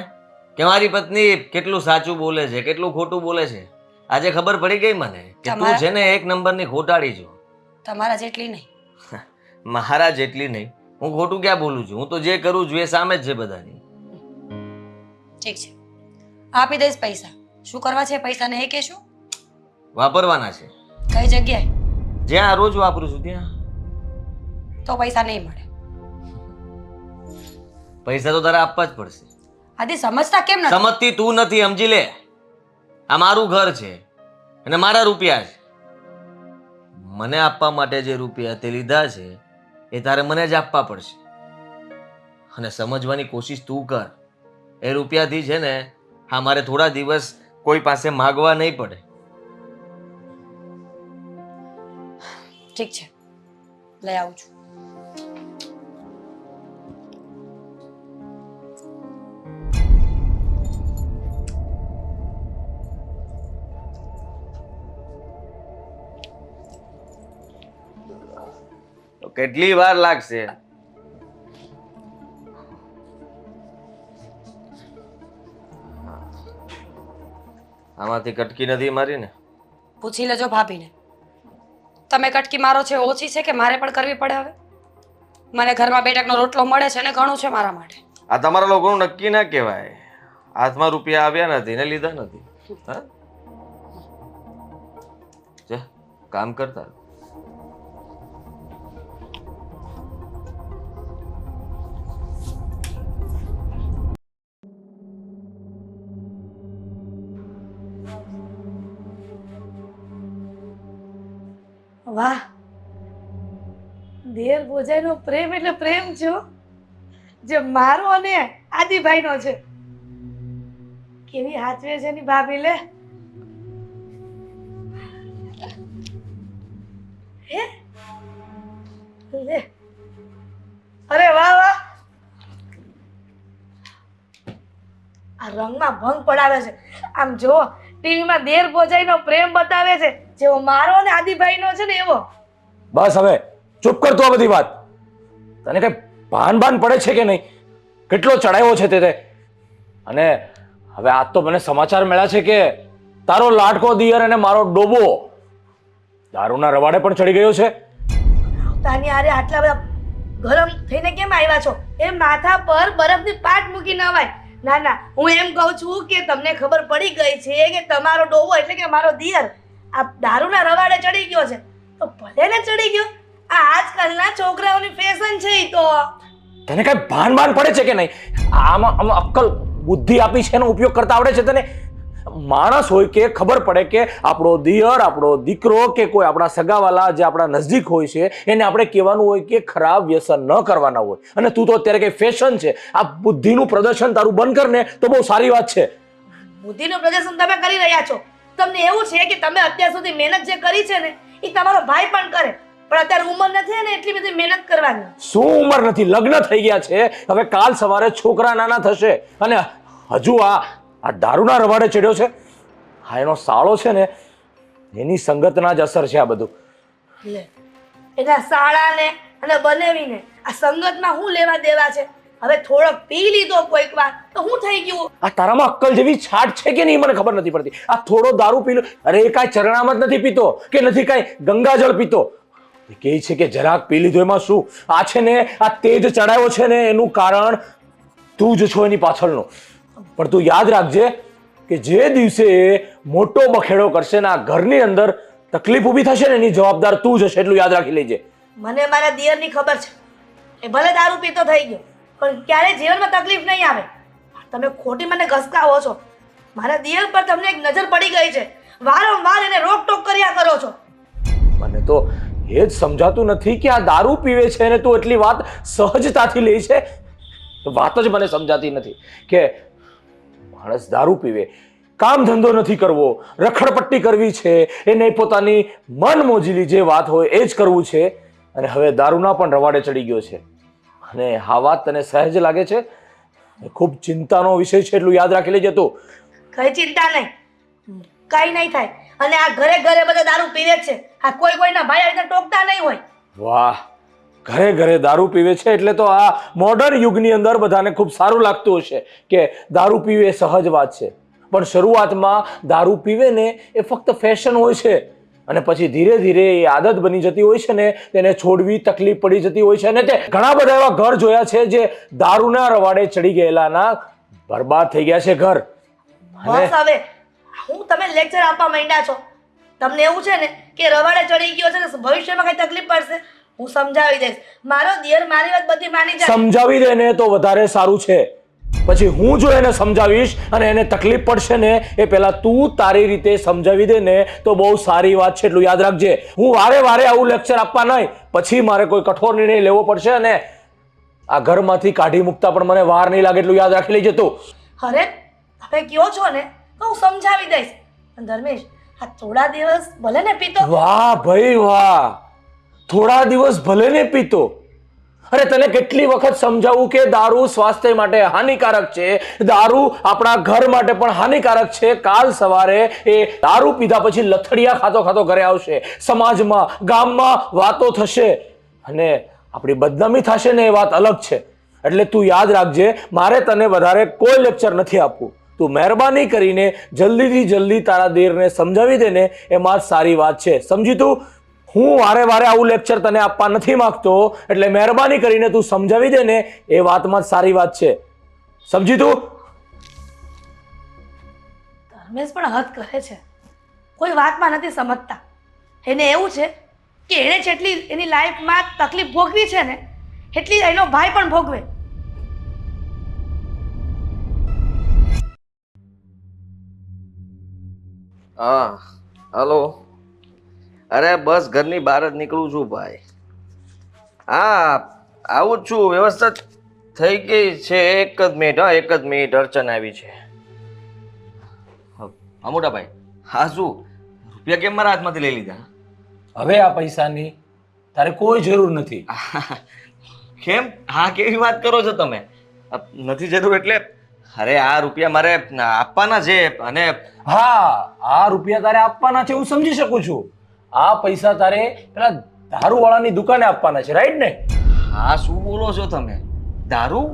કે મારી પત્ની કેટલું સાચું બોલે છે, કેટલું ખોટું બોલે છે. આજે ખબર પડી ગઈ મને કે તું છે ને એક નંબરની ખોટાડી છો. તમારા જેટલી નહીં. મારા જેટલી નહીં. હું ખોટું ક્યાં બોલું છું? હું તો જે કરું છું એ સામે જ છે બધાની. ઠીક છે, આપી દઈશ પૈસા. શું કરવા છે પૈસાને એ કહેશો? વાપરવાના છે. કઈ જગ્યાએ? જ્યાં રોજ વાપરું છું ત્યાં. તો પૈસા નહીં મળે. પૈસા તો તારે આપવા જ પડશે. આદિ, સમજતા કેમ નથી? સમજતી તું નથી, સમજી લે. આ મારું ઘર છે અને મારા રૂપિયા છે. મને આપવા માટે જે રૂપિયા તે લીધા છે એ તારે મને જ આપવા પડશે. અને સમજવાની કોશિશ તું કર. એ રૂપિયાથી છે ને હા મારે થોડા દિવસ કોઈ પાસે માગવા નહીં પડે. ઠીક છે, લઈ આવું છું. તો કેટલી વાર લાગશે? આમાંથી કટકી નથી મારી ને? પૂછી લેજો ભાભીને. તમે કટકી મારો છે ઓછી છે કે મારે પણ કરવી પડે હવે? મને ઘરમાં 2 ટકનો રોટલો મળે છે ને ઘણું છે મારા માટે. આ તમારા લોકોનું નક્કી ના કહેવાય. હાથમાં રૂપિયા આવ્યા નથી ને લીધા નથી. હા, જા કામ કરતા રહો. વાહ, દેર ભોજાઈનો પ્રેમ એટલે પ્રેમ છો જે મારો અને આદિભાઈનો છે. કેવી હાચવે છે ની ભાભી લે. હે લે, અરે વાહ વાહ, આ રંગમાં ભંગ પડાવે છે. આમ જો ટીવીમાં દેર ભોજાઈનો પ્રેમ બતાવે છે જેવો મારો અને આદિભાઈનો છે ને એવો. બસ હવે ચૂપ કર તું આ બધી વાત. તને કઈ ભાન પડે છે કે નહીં? કેટલો ચડાયો છે તે? અને હવે આજ તો મને સમાચાર મળ્યા છે કે તારો લાડકો દિયર અને મારો ડોબો દારૂના રવાડે પણ ચડી ગયો છે. તાની આરે આટલા બધા ગરમ થઈને કેમ આવ્યા છો? એ માથા પર બરફની પાટ મૂકી નવાય. ના ના, હું એમ કહું છું કે તમને ખબર પડી ગઈ છે કે તમારો ડોવો એટલે કે મારો દિયર આ દારૂના રવાડે ચડી ગયો છે. તો ભલે ને ચડી ગયો, આ આજકાલના છોકરાઓની ફેશન છે. ઈ તો તને કઈ ભાન પડે છે કે નહીં? આમાં અક્કલ બુદ્ધિ આપી છે એનો ઉપયોગ કરતા આવડે છે તને? માણસ હોય કે ખબર પડે કે આપણો દિયર, આપણો દીકરો કે કોઈ આપણા સગાવાલા જે આપણા નજદીક હોય છે એને આપણે કહેવાનું હોય કે ખરાબ વ્યસન ન કરવાના હોય. અને તું તો અત્યારે કઈ ફેશન છે. આ બુદ્ધિનું પ્રદર્શન તારું બંધ કર ને તો બહુ સારી વાત છે. બુદ્ધિનું પ્રદર્શન તમે કરી રહ્યા છો. તમને એવું છે કે તમે અત્યાર સુધી મહેનત જે કરી છે ને એ તમારો ભાઈ પણ કરે, પણ અત્યારે ઉંમર નથી ને એટલી બધી મહેનત કરવાની. શું ઉંમર નથી? લગ્ન થઈ ગયા છે. હવે કાલ સવારે છોકરા નાના થશે અને હજુ આ દારૂના રવાડે ચડ્યો છે. હા, એનો સાળો છે ને એની સંગતના જ અસર છે આ બધું. લે, એના શાળાને અને બનાવીને આ સંગતમાં હું લેવા દેવા છે? હવે થોડોક પી લીધો કોઈક વાર તો હું થઈ ગયું? આ તારામાં અક્કલ જેવી છાટ છે કે નહીં મને ખબર નથી પડતી. આ થોડો દારૂ પી લો, અરે એ કાંઈ ચરણામાં જ નથી પીતો કે નથી કાંઈ ગંગાજળ પીતો. એ કહે છે કે જરાક પી લીધો એમાં શું? આ છે ને આ તેજ ચડાયો છે ને એનું કારણ તું જ છો એની પાછળનો. પણ તું યાદ રાખજે કે જે દિવસે મોટો બખેડો કરશે ને આ ઘરની અંદર તકલીફ ઊભી થશે ને એની જવાબદાર તું જ હશે. એટલું યાદ રાખી લેજે. મને મારા દિયરની ખબર છે. એ ભલે દારૂ પીતો થઈ ગયો પણ ક્યારે જીવનમાં તકલીફ નહીં આવે. તમે ખોટી મને ઘસકાવો છો. મારા દિયર પર તમને એક નજર પડી ગઈ છે. વારંવાર એને રોકટોક કર્યા કરો છો. મને તો એ જ સમજાતું નથી કે આ દારૂ પીવે છે અને તું એટલી વાત સહજતાથી લે છે. વાત જ મને સમજાતી નથી કે માણસ દારૂ પીવે, કામ ધંધો નથી કરવો, રખડપટ્ટી કરવી છે, એને પોતાની મન મોજીલી જે વાત હોય એ જ કરવું છે. અને હવે દારૂના પણ રવાડે ચડી ગયો છે. અને આ વાત તને સહેજ લાગે છે? ખૂબ ચિંતાનો વિષય છે. એટલું યાદ રાખી લેજે તું. કઈ ચિંતા નહીં, કઈ નહીં થાય. અને આ ઘરે ઘરે બધા દારૂ પીવે જ છે. આ કોઈના ભાઈ આવી રીતે ટોકતા નહીં હોય. વાહ, ઘરે ઘરે દારૂ પીવે છે એટલે તો આ મોડર્ન યુગની અંદર બધાને ખૂબ સારું લાગતું હશે કે દારૂ પીવે એ સહજ વાત છે. પણ શરૂઆતમાં દારૂ પીવે ને એ ફક્ત ફેશન હોય છે અને પછી ધીરે ધીરે એ આદત બની જતી હોય છે ને તેને છોડવી તકલીફ પડી જતી હોય છે. અને તે ઘણા બધા એવા ઘર જોયા છે જે દારૂના રવાડે ચડી ગયેલાના બરબાદ થઈ ગયા છે ઘર. બસ હવે હું તમે લેક્ચર આપવા માંડ્યા છો. તમને એવું છે ને કે રવાડે ચડી ગયો છે ને ભવિષ્યમાં કઈ તકલીફ પડશે? હું સમજાવી દઈશ. મારો દિયર મારી વાત બધી માની જાય. સમજાવી દે ને તો વધારે સારું છે. પછી હું જો એને સમજાવીશ અને એને તકલીફ પડશે ને એ પહેલા તું તારી રીતે સમજાવી દે ને તો બહુ સારી વાત છે. એટલું યાદ રાખજે. હું વારે વારે આવું લેક્ચર આપવા નહીં, પછી મારે કોઈ કઠોર નિર્ણય લેવો પડશે અને આ ઘરમાંથી કાઢી મૂકતા પણ મને વાર નહીં લાગે. એટલું યાદ રાખી લેજે તું. અરે તમે કયો છો ને તો હું સમજાવી દઈશ. ધર્મેશ, આ થોડા દિવસ ભલે ને પીતો. વાહ ભાઈ વાહ, થોડા દિવસ ભલે ને પીતો. અરે તને કેટલી વખત સમજાવું કે દારૂ સ્વાસ્થ્ય માટે હાનિકારક છે, દારૂ આપણા ઘર માટે પણ હાનિકારક છે. કાલ સવારે એ દારૂ પીધા પછી લથડિયા ખાતો ખાતો ઘરે આવશે, સમાજમાં ગામમાં વાતો થશે અને આપણી બદનામી થશે ને એ વાત અલગ છે. એટલે તું યાદ રાખજે, મારે તને વધારે કોઈ લેક્ચર નથી આપવું. તું મહેરબાની કરીને જલ્દીથી જલ્દી તારા દેરને સમજાવી દે ને એમાં જ સારી વાત છે. સમજી તું? હું વારે વારે આવું લેક્ચર તને આપવા નથી માંગતો, એટલે મહેરબાની કરીને તું સમજાવી દે ને એ વાતમાં જ સારી વાત છે. સમજી તું? ધર્મેશ પણ હદ કરે છે, કોઈ વાતમાં નથી સમજતા. એને એવું છે કે એણે જેટલી એની લાઈફમાં તકલીફ ભોગવી છે ને એટલી એનો ભાઈ પણ ભોગવે. હા, હલો. અરે બસ ઘરની બહાર જ નીકળું છું ભાઈ. હા, આવું જ છું. વ્યવસ્થા થઈ ગઈ છે. એક જ મિનિટ, હા, એક જ મિનિટ. અડચણ આવી છે. હા મોટા ભાઈ, હા શું રૂપિયા કેમ મારા હાથમાંથી લઈ લીધા? હવે આ પૈસાની તારે કોઈ જરૂર નથી. કેમ? હા, કેવી વાત કરો છો તમે? નથી જરૂર એટલે? અરે આ રૂપિયા મારે આપવાના છે. અને હા, આ રૂપિયા તારે આપવાના છે હું સમજી શકું છું. આ પૈસા તારે પેલા દારૂવાળાની દુકાને આપવાના છે, રાઈટ ને? હા, શું બોલો છો તમે? દારૂ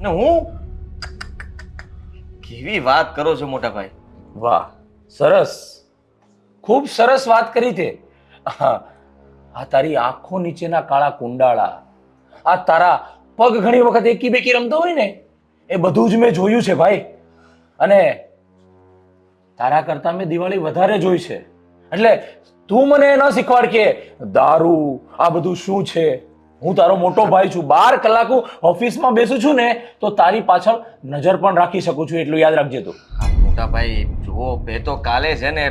ને હું? કેવી વાત કરો છો મોટા ભાઈ? વાહ, સરસ, ખૂબ સરસ વાત કરી તે. આ તારી આંખો નીચેના કાળા કુંડાળા, આ તારા પગ ઘણી વખત એકી બેકી રમતો હોય ને, એ બધું જ મેં જોયું છે ભાઈ. અને તારા કરતા મેં દિવાળી વધારે જોઈ છે. એટલે તું મને ન શીખવાડ કે દારૂ આ બધું શું છે. હું તારો મોટો ભાઈ છું. 12 કલાક હું ઓફિસમાં બેસું છું ને તો તારી પાછળ નજર પણ રાખી શકું છું, એટલું યાદ રાખજે તું. હા મોટા ભાઈ, જુઓ એ તો કાલે છે ને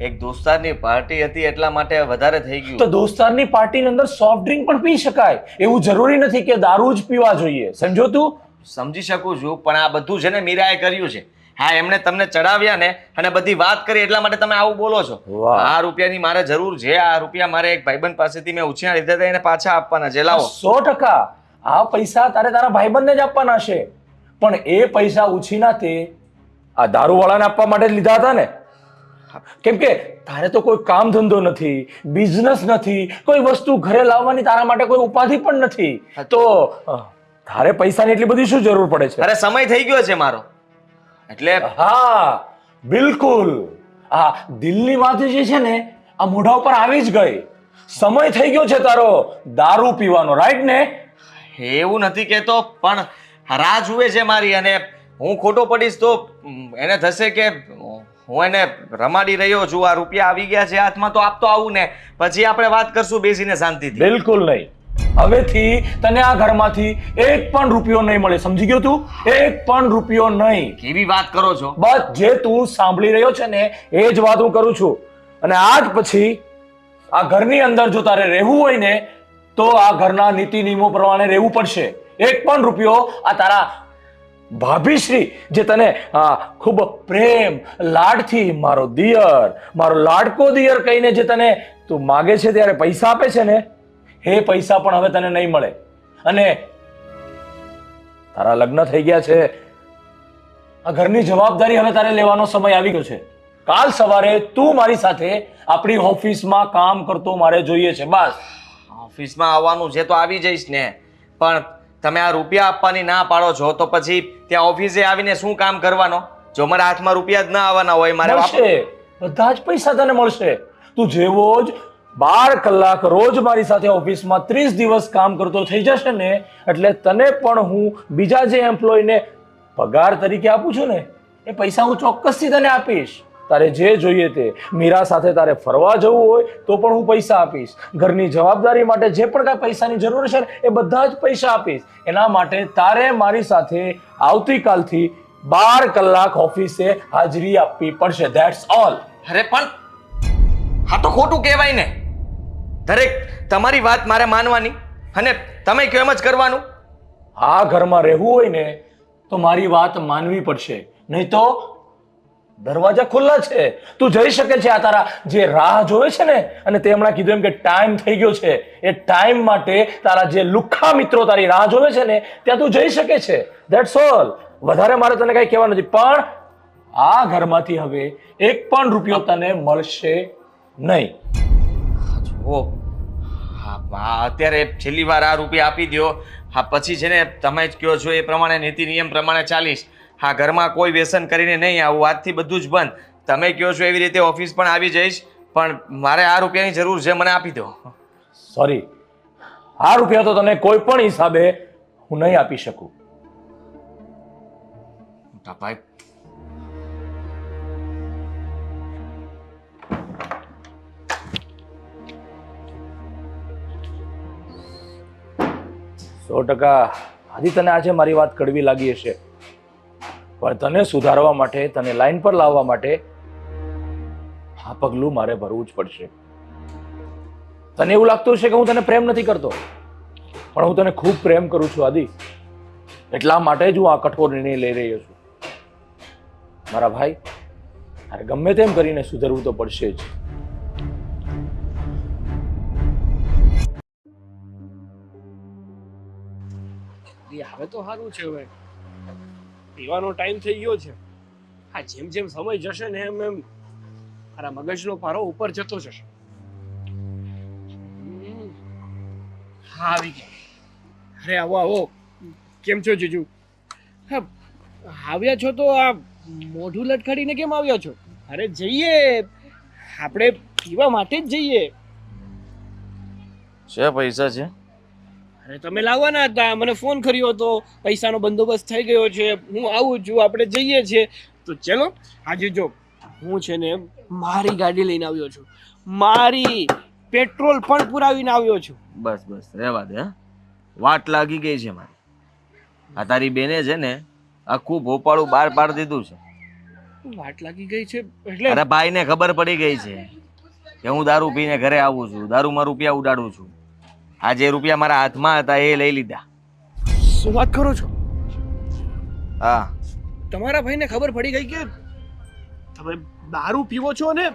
એક દોસ્તારની પાર્ટી હતી એટલા માટે વધારે થઈ તો ગયું. દોસ્તારની પાર્ટીની અંદર સોફ્ટ ડ્રિંક પણ પી શકાય, એવું જરૂરી નથી કે દારૂ જ પીવા જોઈએ. સમજો તું? સમજી શકું છું, પણ આ બધું છે ને મીરાએ કર્યું છે. હા, એમણે તમને ચડાવ્યા ને અને બધી વાત કરી એટલા માટે તમે આવું બોલો છો. વાહ. આ રૂપિયાની મારે જરૂર છે. આ રૂપિયા મારે એક ભાઈબંધ પાસેથી મેં ઉછીના લીધા હતા, એને પાછા આપવાના છે. લાવો. 100%. આ પૈસા તારે તારા ભાઈબંધને જ આપવાના છે, પણ એ પૈસા ઉછીના તે આ દારૂવાળાને આપવા માટે જ લીધા હતા ને? કેમ કે તારે તો કોઈ કામ ધંધો નથી, બિઝનેસ નથી, કોઈ વસ્તુ ઘરે લાવવાની તારા માટે કોઈ ઉપાધિ પણ નથી, તો તારે પૈસાની એટલી બધી શું જરૂર પડે છે? અરે સમય થઈ ગયો છે મારો, એટલે હા, બિલકુલ. આ દિલની વાત જે છે ને આ મોઢા ઉપર આવી જ ગઈ. સમય થઈ ગયો છે તારો દારૂ પીવાનો, રાઈટ ને? એવું નથી કહેતો, પણ રાહ જુએ છે મારી, અને હું ખોટો પડીશ તો એને થશે કે હું એને રમાડી રહ્યો છું. આ રૂપિયા આવી ગયા છે હાથમાં તો આપતો આવું ને પછી આપણે વાત કરશું બેસીને શાંતિથી. બિલકુલ નહીં. હવેથી તને આ ઘરમાંથી એક પણ રૂપિયો નહીં મળે, સમજી ગયો તું? એક પણ રૂપિયો નહીં. કેવી વાત કરો છો? બસ જે તું સાંભળી રહ્યો છે ને એ જ વાત હું કરું છું. અને આજ પછી આ ઘરની અંદર જો તારે રહેવું હોય ને તો આ ઘરના નીતિ નિયમો પ્રમાણે રહેવું પડશે. એક પણ રૂપિયો આ તારા ભાભીશ્રી જે તને ખૂબ પ્રેમ લાડથી મારો દિયર, મારો લાડકો દિયર કહીને જે તને તું માગે છે ત્યારે પૈસા આપે છે ને એ પૈસા પણ હવે તને નહીં મળે. અને તારા લગ્ન થઈ ગયા છે, આ ઘરની જવાબદારી હવે તારે લેવાનો સમય આવી ગયો છે. કાલ સવારે તું મારી સાથે આપણી ઓફિસમાં કામ કરતો મારે જોઈએ છે. બસ. ઓફિસમાં આવવાનું છે તો આવી જઈશ ને, પણ તમે આ રૂપિયા આપવાની ના પાડો છો તો પછી ત્યાં ઓફિસે આવીને શું કામ કરવાનો? જો મારા હાથમાં રૂપિયા જ ના આવવાના હોય મારે મળશે, બધા જ પૈસા તને મળશે. તું જેવો જ 12 કલાક રોજ મારી સાથે ઓફિસમાં 30 દિવસ કામ કરતો થઈ જશે ને એટલે તને પણ હું બીજા જે એમ્પ્લોયને પગાર તરીકે આપું છું ને એ પૈસા હું ચોક્કસથી તને આપીશ. તારે જે જોઈએ તે, મીરા સાથે તારે ફરવા જવું હોય તો પણ હું પૈસા આપીશ. ઘરની જવાબદારી માટે જે પણ કાંઈ પૈસાની જરૂર છે ને એ બધા જ પૈસા આપીશ. એના માટે તારે મારી સાથે આવતીકાલથી 12 કલાક ઓફિસે હાજરી આપવી પડશે. That's all. અરે પણ હા તો ખોટું કહેવાય ને. દરેક તમારી વાત મારે માનવાની અને તમે કેમ જ કરવાનું. આ ઘરમાં રહેવું હોય ને તો મારી વાત માનવી પડશે, નહીં તો દરવાજા ખુલ્લા છે, તું જઈ શકે છે. આ તારા જે રાહ જોવે છે ને, અને તે હમણાં કીધું એમ કે ટાઈમ થઈ ગયો છે, એ ટાઈમ માટે તારા જે લુખ્ખા મિત્રો તારી રાહ જોવે છે ને ત્યાં તું જઈ શકે છે. That's all. વધારે મારે તને કઈ કહેવાનું નથી. પણ આ ઘરમાંથી હવે એક પણ રૂપિયો તને મળશે નહીં. જુઓ, અત્યારે છેલ્લી વાર આ રૂપિયા આપી દો. હા પછી છે ને તમે જ કહો છો એ પ્રમાણે નીતિ નિયમ પ્રમાણે ચાલીશ. હા ઘરમાં કોઈ વ્યસન કરીને નહીં આવું, આજથી બધું જ બંધ. તમે કહો છો એવી રીતે ઓફિસ પણ આવી જઈશ, પણ મારે આ રૂપિયાની જરૂર છે, મને આપી દો. સોરી, આ રૂપિયા તો તને કોઈ પણ હિસાબે હું નહીં આપી શકું. મોટા ભાઈ, સો ટકા આદિ તને આજે મારી વાત કડવી લાગી હશે, પણ તને સુધારવા માટે, તને લાઈન પર લાવવા માટે આ પગલું મારે ભરવું જ પડશે. તને એવું લાગતું હશે કે હું તને પ્રેમ નથી કરતો, પણ હું તને ખૂબ પ્રેમ કરું છું આદિ. એટલા માટે જ હું આ કઠોર નિર્ણય લઈ રહ્યો છું. મારા ભાઈ, તારે ગમે તેમ કરીને સુધરવું તો પડશે જ. હવે તો સારું છે. હવે પીવાનો ટાઈમ થઈ ગયો છે. હા, જેમ જેમ સમય જશે ને એમ એમ મારા મગજનો પારો ઉપર જતો જશે. હા, આવી ગયા. અરે આવો આવો. કેમ છો જીજુ? હા, આવ્યા છો તો આ મોઢું લટકાડીને કેમ આવ્યા છો? અરે જઈએ, આપણે પીવા માટે જ જઈએ. છે પૈસા છે? અરે તમે લાવવાના હતા, મને ફોન કર્યો હતો, પૈસાનો બંદોબસ્ત થઈ ગયો છે, હું આવું છું, આપણે જઈએ છીએ. તો ચલો આજે જો હું છે ને મારી ગાડી લઈને આવ્યો છું, મારી પેટ્રોલ પણ પુરાવીને આવ્યો છું. બસ બસ રહેવા દે. હા, વાટ લાગી ગઈ છે મારી. આ તારી બેને છે ને આખું ભોપાળું બહાર પાડી દીધું છે. વાટ લાગી ગઈ છે એટલે? અરે ભાઈને ખબર પડી ગઈ છે કે હું દારૂ પીને ઘરે આવું છું, દારૂમાં રૂપિયા ઉડાડું છું. આ જે રૂપિયા મારા હાથમાં હતા એ લઈ લીધા. શું વાત કરો છો? હા, તમારા ભાઈને ખબર પડી ગઈ કે તમે દારૂ પીવો છો ને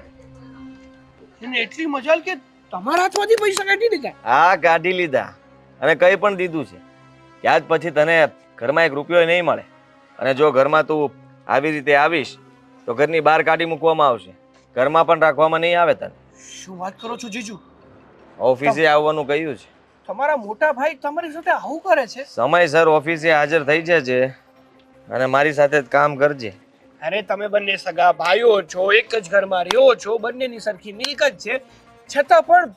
એને એટલી મજાલ કે તમારા હાથમાંથી પૈસા કાઢી લીધા? હા કાઢી લીધા, અને કઈ પણ દીધું છે કે આજ પછી તને ઘરમાં એક રૂપિયો નહીં મળે, અને જો ઘરમાં તું આવી રીતે આવીશ તો ઘરની બહાર કાઢી મૂકવામાં આવશે, ઘરમાં પણ રાખવામાં નહીં આવે તને. શું વાત કરો છો જીજુ? ઓફિસે આવવાનું કહ્યું છે. તમારા મોટા ભાઈ તમારી સાથે આવું કરે છે? સમયસર ઓફિસે હાજર થઈ જજે અને મારી સાથે જ કામ કરજે. અરે તમે બંને સગા ભાઈઓ છો, એક જ ઘરમાં રહ્યો છો, બંનેની સરખી મિલકત છે, છતાં પણ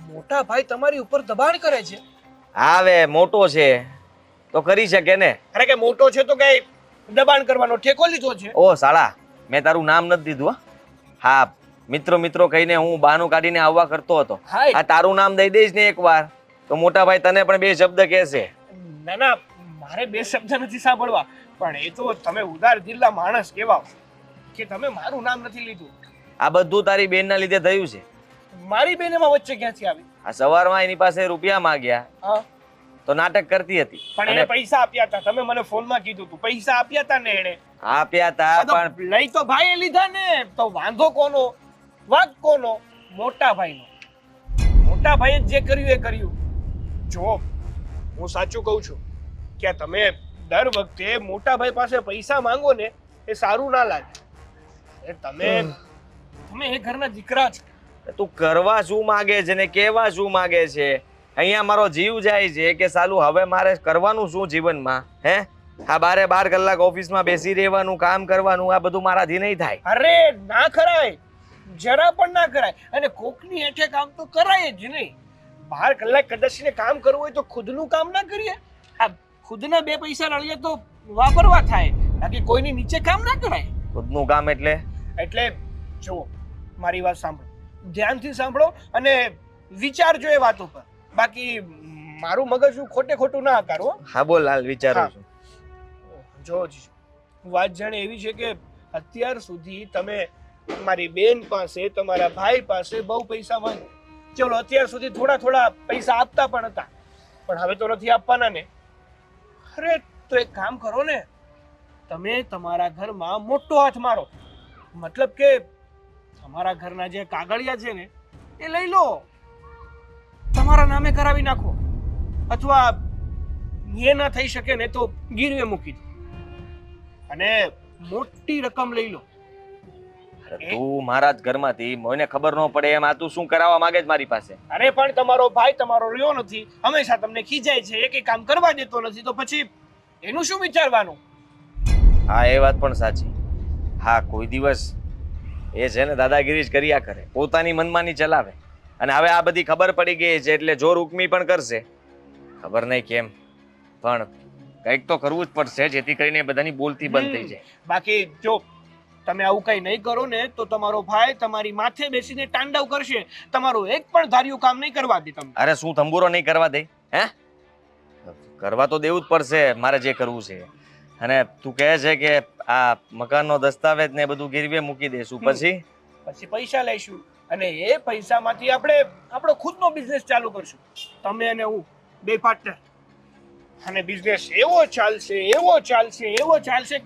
મોટા ભાઈ તમારી ઉપર દબાણ કરે છે. આવે મોટો છે તો કરી શકે ને. અરે કે મોટો છે તો કઈ દબાણ કરવાનો ઠેકો લીધો છે? ઓ સાળા, મેં તારું નામ નથી દીધું. હા, મિત્રો મિત્રો કહીને હું બાનું કાઢીને આવવા કરતો હતો. હાય. આ તારું નામ દઈ દઈશ ને એકવાર તો મોટા ભાઈ તને પણ બે શબ્દ કહેશે. ના ના, મારે બે શબ્દ નથી સાંભળવા, પણ એ તો તમે ઉદાર દિલના માણસ કેવા કે તમે મારું નામ નથી લીધું. આ બધું તારી બેનના લીધે થયું છે. મારી બેન એમાં વચ્ચે ક્યાંથી આવી? આ સવારમાં એની પાસે રૂપિયા માંગ્યા હા, તો નાટક કરતી હતી. પણ એને પૈસા આપ્યા હતા, તમે મને ફોનમાં કીધું હતું પૈસા આપ્યા હતા ને એને. આપ્યા તા આ તો પણ લઈ તો ભાઈએ લીધા ને, તો વાંધો કોનો? વાંક કોનો? મોટા ભાઈનો. મોટા ભાઈએ જે કર્યું એ કર્યું. જો હું સાચું કહું છું કે તમે દર વખતે મોટા ભાઈ પાસે પૈસા માંગો ને એ સારું ના લાગે. એ તમે એ ઘરના દીકરા છો. તું કરવા શું માંગે છે ને કેવા શું માંગે છે? અહીંયા મારો જીવ જાય છે કે સાલું હવે મારે કરવાનું શું જીવનમાં? હે, આ 12 કલાક ઓફિસમાં બેસી રહેવાનું, કામ કરવાનું, આ બધું મારાથી નહીં થાય. અરે ના કરાય, જરા પણ ના કરાય. અને કોકની હેઠે કામ તો કરાય જ નહીં. 12 કલાક કદાચને કામ કરવું હોય તો ખુદનું કામ ના કરીએ? આ ખુદના 2 પૈસા રળીએ તો વાપરવા થાય, બાકી કોઈની નીચે કામ ના કરાય. ખુદનું કામ એટલે જુઓ, મારી વાત સાંભળો, ધ્યાનથી સાંભળો અને વિચારજો એ વાતો પર. બાકી મારું મગજ હું ખોટું ના આકારો. હા બોલ હાલ, વિચારું છું. જો જીજુ, વાત જાણે એવી છે કે અત્યાર સુધી તમે મારી બેન પાસે, તમારા ભાઈ પાસે બહુ પૈસા માંગ્યા. ચલો અત્યાર સુધી થોડા પૈસા આપતા પણ હતા, પણ હવે તો નથી આપવાના ને. અરે તો એક કામ કરો ને, તમે તમારા ઘરમાં મોટો હાથ મારો. મતલબ કે તમારા ઘરના જે કાગળિયા છે ને એ લઈ લો, તમારા નામે કરાવી નાખો, અથવા એ ના થઈ શકે ને તો ગીરવે મૂકી દો અને મોટી રકમ લઈ લો. તું મારા જ ઘરમાંથી મને ખબર ન પડે એમ આ તું શું કરાવવા માંગે છે મારી પાસે? અરે પણ તમારો ભાઈ તમારો રહ્યો નથી, હંમેશા તમને ખીજાય છે, એક કામ કરવા દેતો નથી, તો પછી એનું શું વિચારવાનું? હા એ વાત પણ સાચી. હા કોઈ દિવસ એ છે ને દાદાગીરી જ કર્યા કરે, પોતાની મનમાની ચલાવે. અને હવે આ બધી ખબર પડી ગઈ છે એટલે જોર ઉકમી પણ કરશે. ખબર નહીં કેમ પણ કંઈક તો કરવું જ પડશે જેથી કરીને બધાની બોલતી બંધ થઈ જાય. બાકી જો તમે આવું કઈ નહીં કરો ને તો તમારો ભાઈ તમારી માથે બેસીને તાંડવ કરશે. તમારું એક પણ ધાર્યું કામ નહીં કરવા દે તમને. અરે શું તંબુરો નહીં કરવા દે? હે કરવા તો દેવું જ પડશે મારે જે કરવું છે. અને તું કહે છે કે આ મકાનનો દસ્તાવેજ ને બધું ગીરવે મૂકી દેશું પછી પૈસા લઈશું અને એ પૈસામાંથી આપણે આપણો ખુદનો બિઝનેસ ચાલુ કરશું. તમે અને હું બે પાર્ટનર. અને બિઝનેસ એવો ચાલશે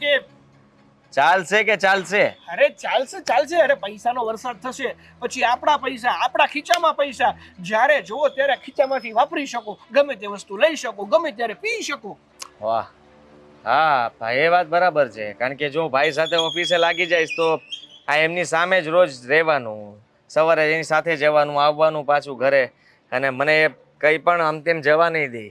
કે ચાલશે કે ચાલશે? અરે ચાલશે. અરે પૈસાનો વરસાદ થશે. પછી આપણા પૈસા, આપણા ખીચામાં પૈસા. જ્યારે જોવો ત્યારે ખીચામાંથી વાપરી શકો, ગમે તે વસ્તુ લઈ શકો, ગમે ત્યારે પી શકો. વાહ, હા ભાઈ એ વાત બરાબર છે. કારણ કે જો ભાઈ સાથે ઓફિસે લાગી જઈશ તો આ એમની સામે જ રોજ રહેવાનું, સવારે એની સાથે જવાનું, આવવાનું પાછું ઘરે. અને મને કંઈ પણ આમ તેમ જવા નહીં દે.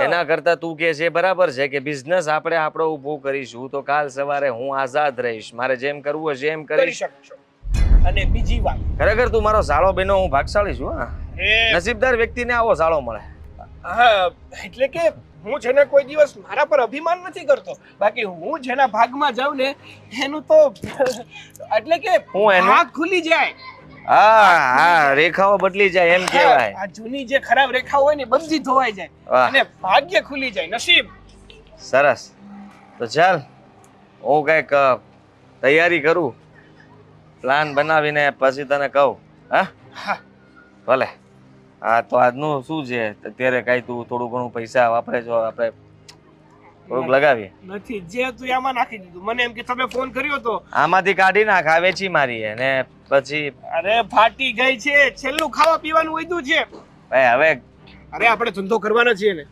એના કરતા તું કે છે બરાબર છે કે બિઝનેસ આપણે આપણો ઊભો કરીશું તો કાલ સવારે હું આઝાદ રહીશ, મારે જેમ કરવું હશે એમ કરી કરીશ. શકશો. અને બીજી વાત, ખરેખર તું મારો સાળો બેનો, હું ભાગશાળી છું. હા, એ નસીબદાર વ્યક્તિને આવો સાળો મળે. હા, એટલે કે હું જેને કોઈ દિવસ મારા પર અભિમાન નથી કરતો. બાકી હું જેના ભાગમાં જાઉં ને એનું તો એટલે કે હું એનું? ભાગ ખુલી જાય. હા, રેખાઓ બદલી જાય એમ કહેવાય. આ જૂની જે ખરાબ રેખાઓ હોય ને બધી ધોવાઈ જાય વાહ. અને ભાગ્ય ખુલી જાય, નસીબ. સરસ. તો ચાલ હું કંઈક તૈયારી કરું, પ્લાન બનાવીને પછી તને કહું. હા હા, ભલે. હા તો આજનું શું છે અત્યારે કાંઈ તું થોડું ઘણું પૈસા વાપરે છો, આપણે થોડુંક લગાવીએ. નથી જે તું આમાં નાખી દીધું. મને એમ કે તમે ફોન કર્યો તો આમાંથી કાઢી નાખ, આ વેચી મારીએ ને પછી અરે ફાટી ગઈ છે. છેલ્લું ખાવા પીવાનું વધ્યું છે. ભાઈ હવે અરે આપણે ધંધો કરવાનો છીએ ને.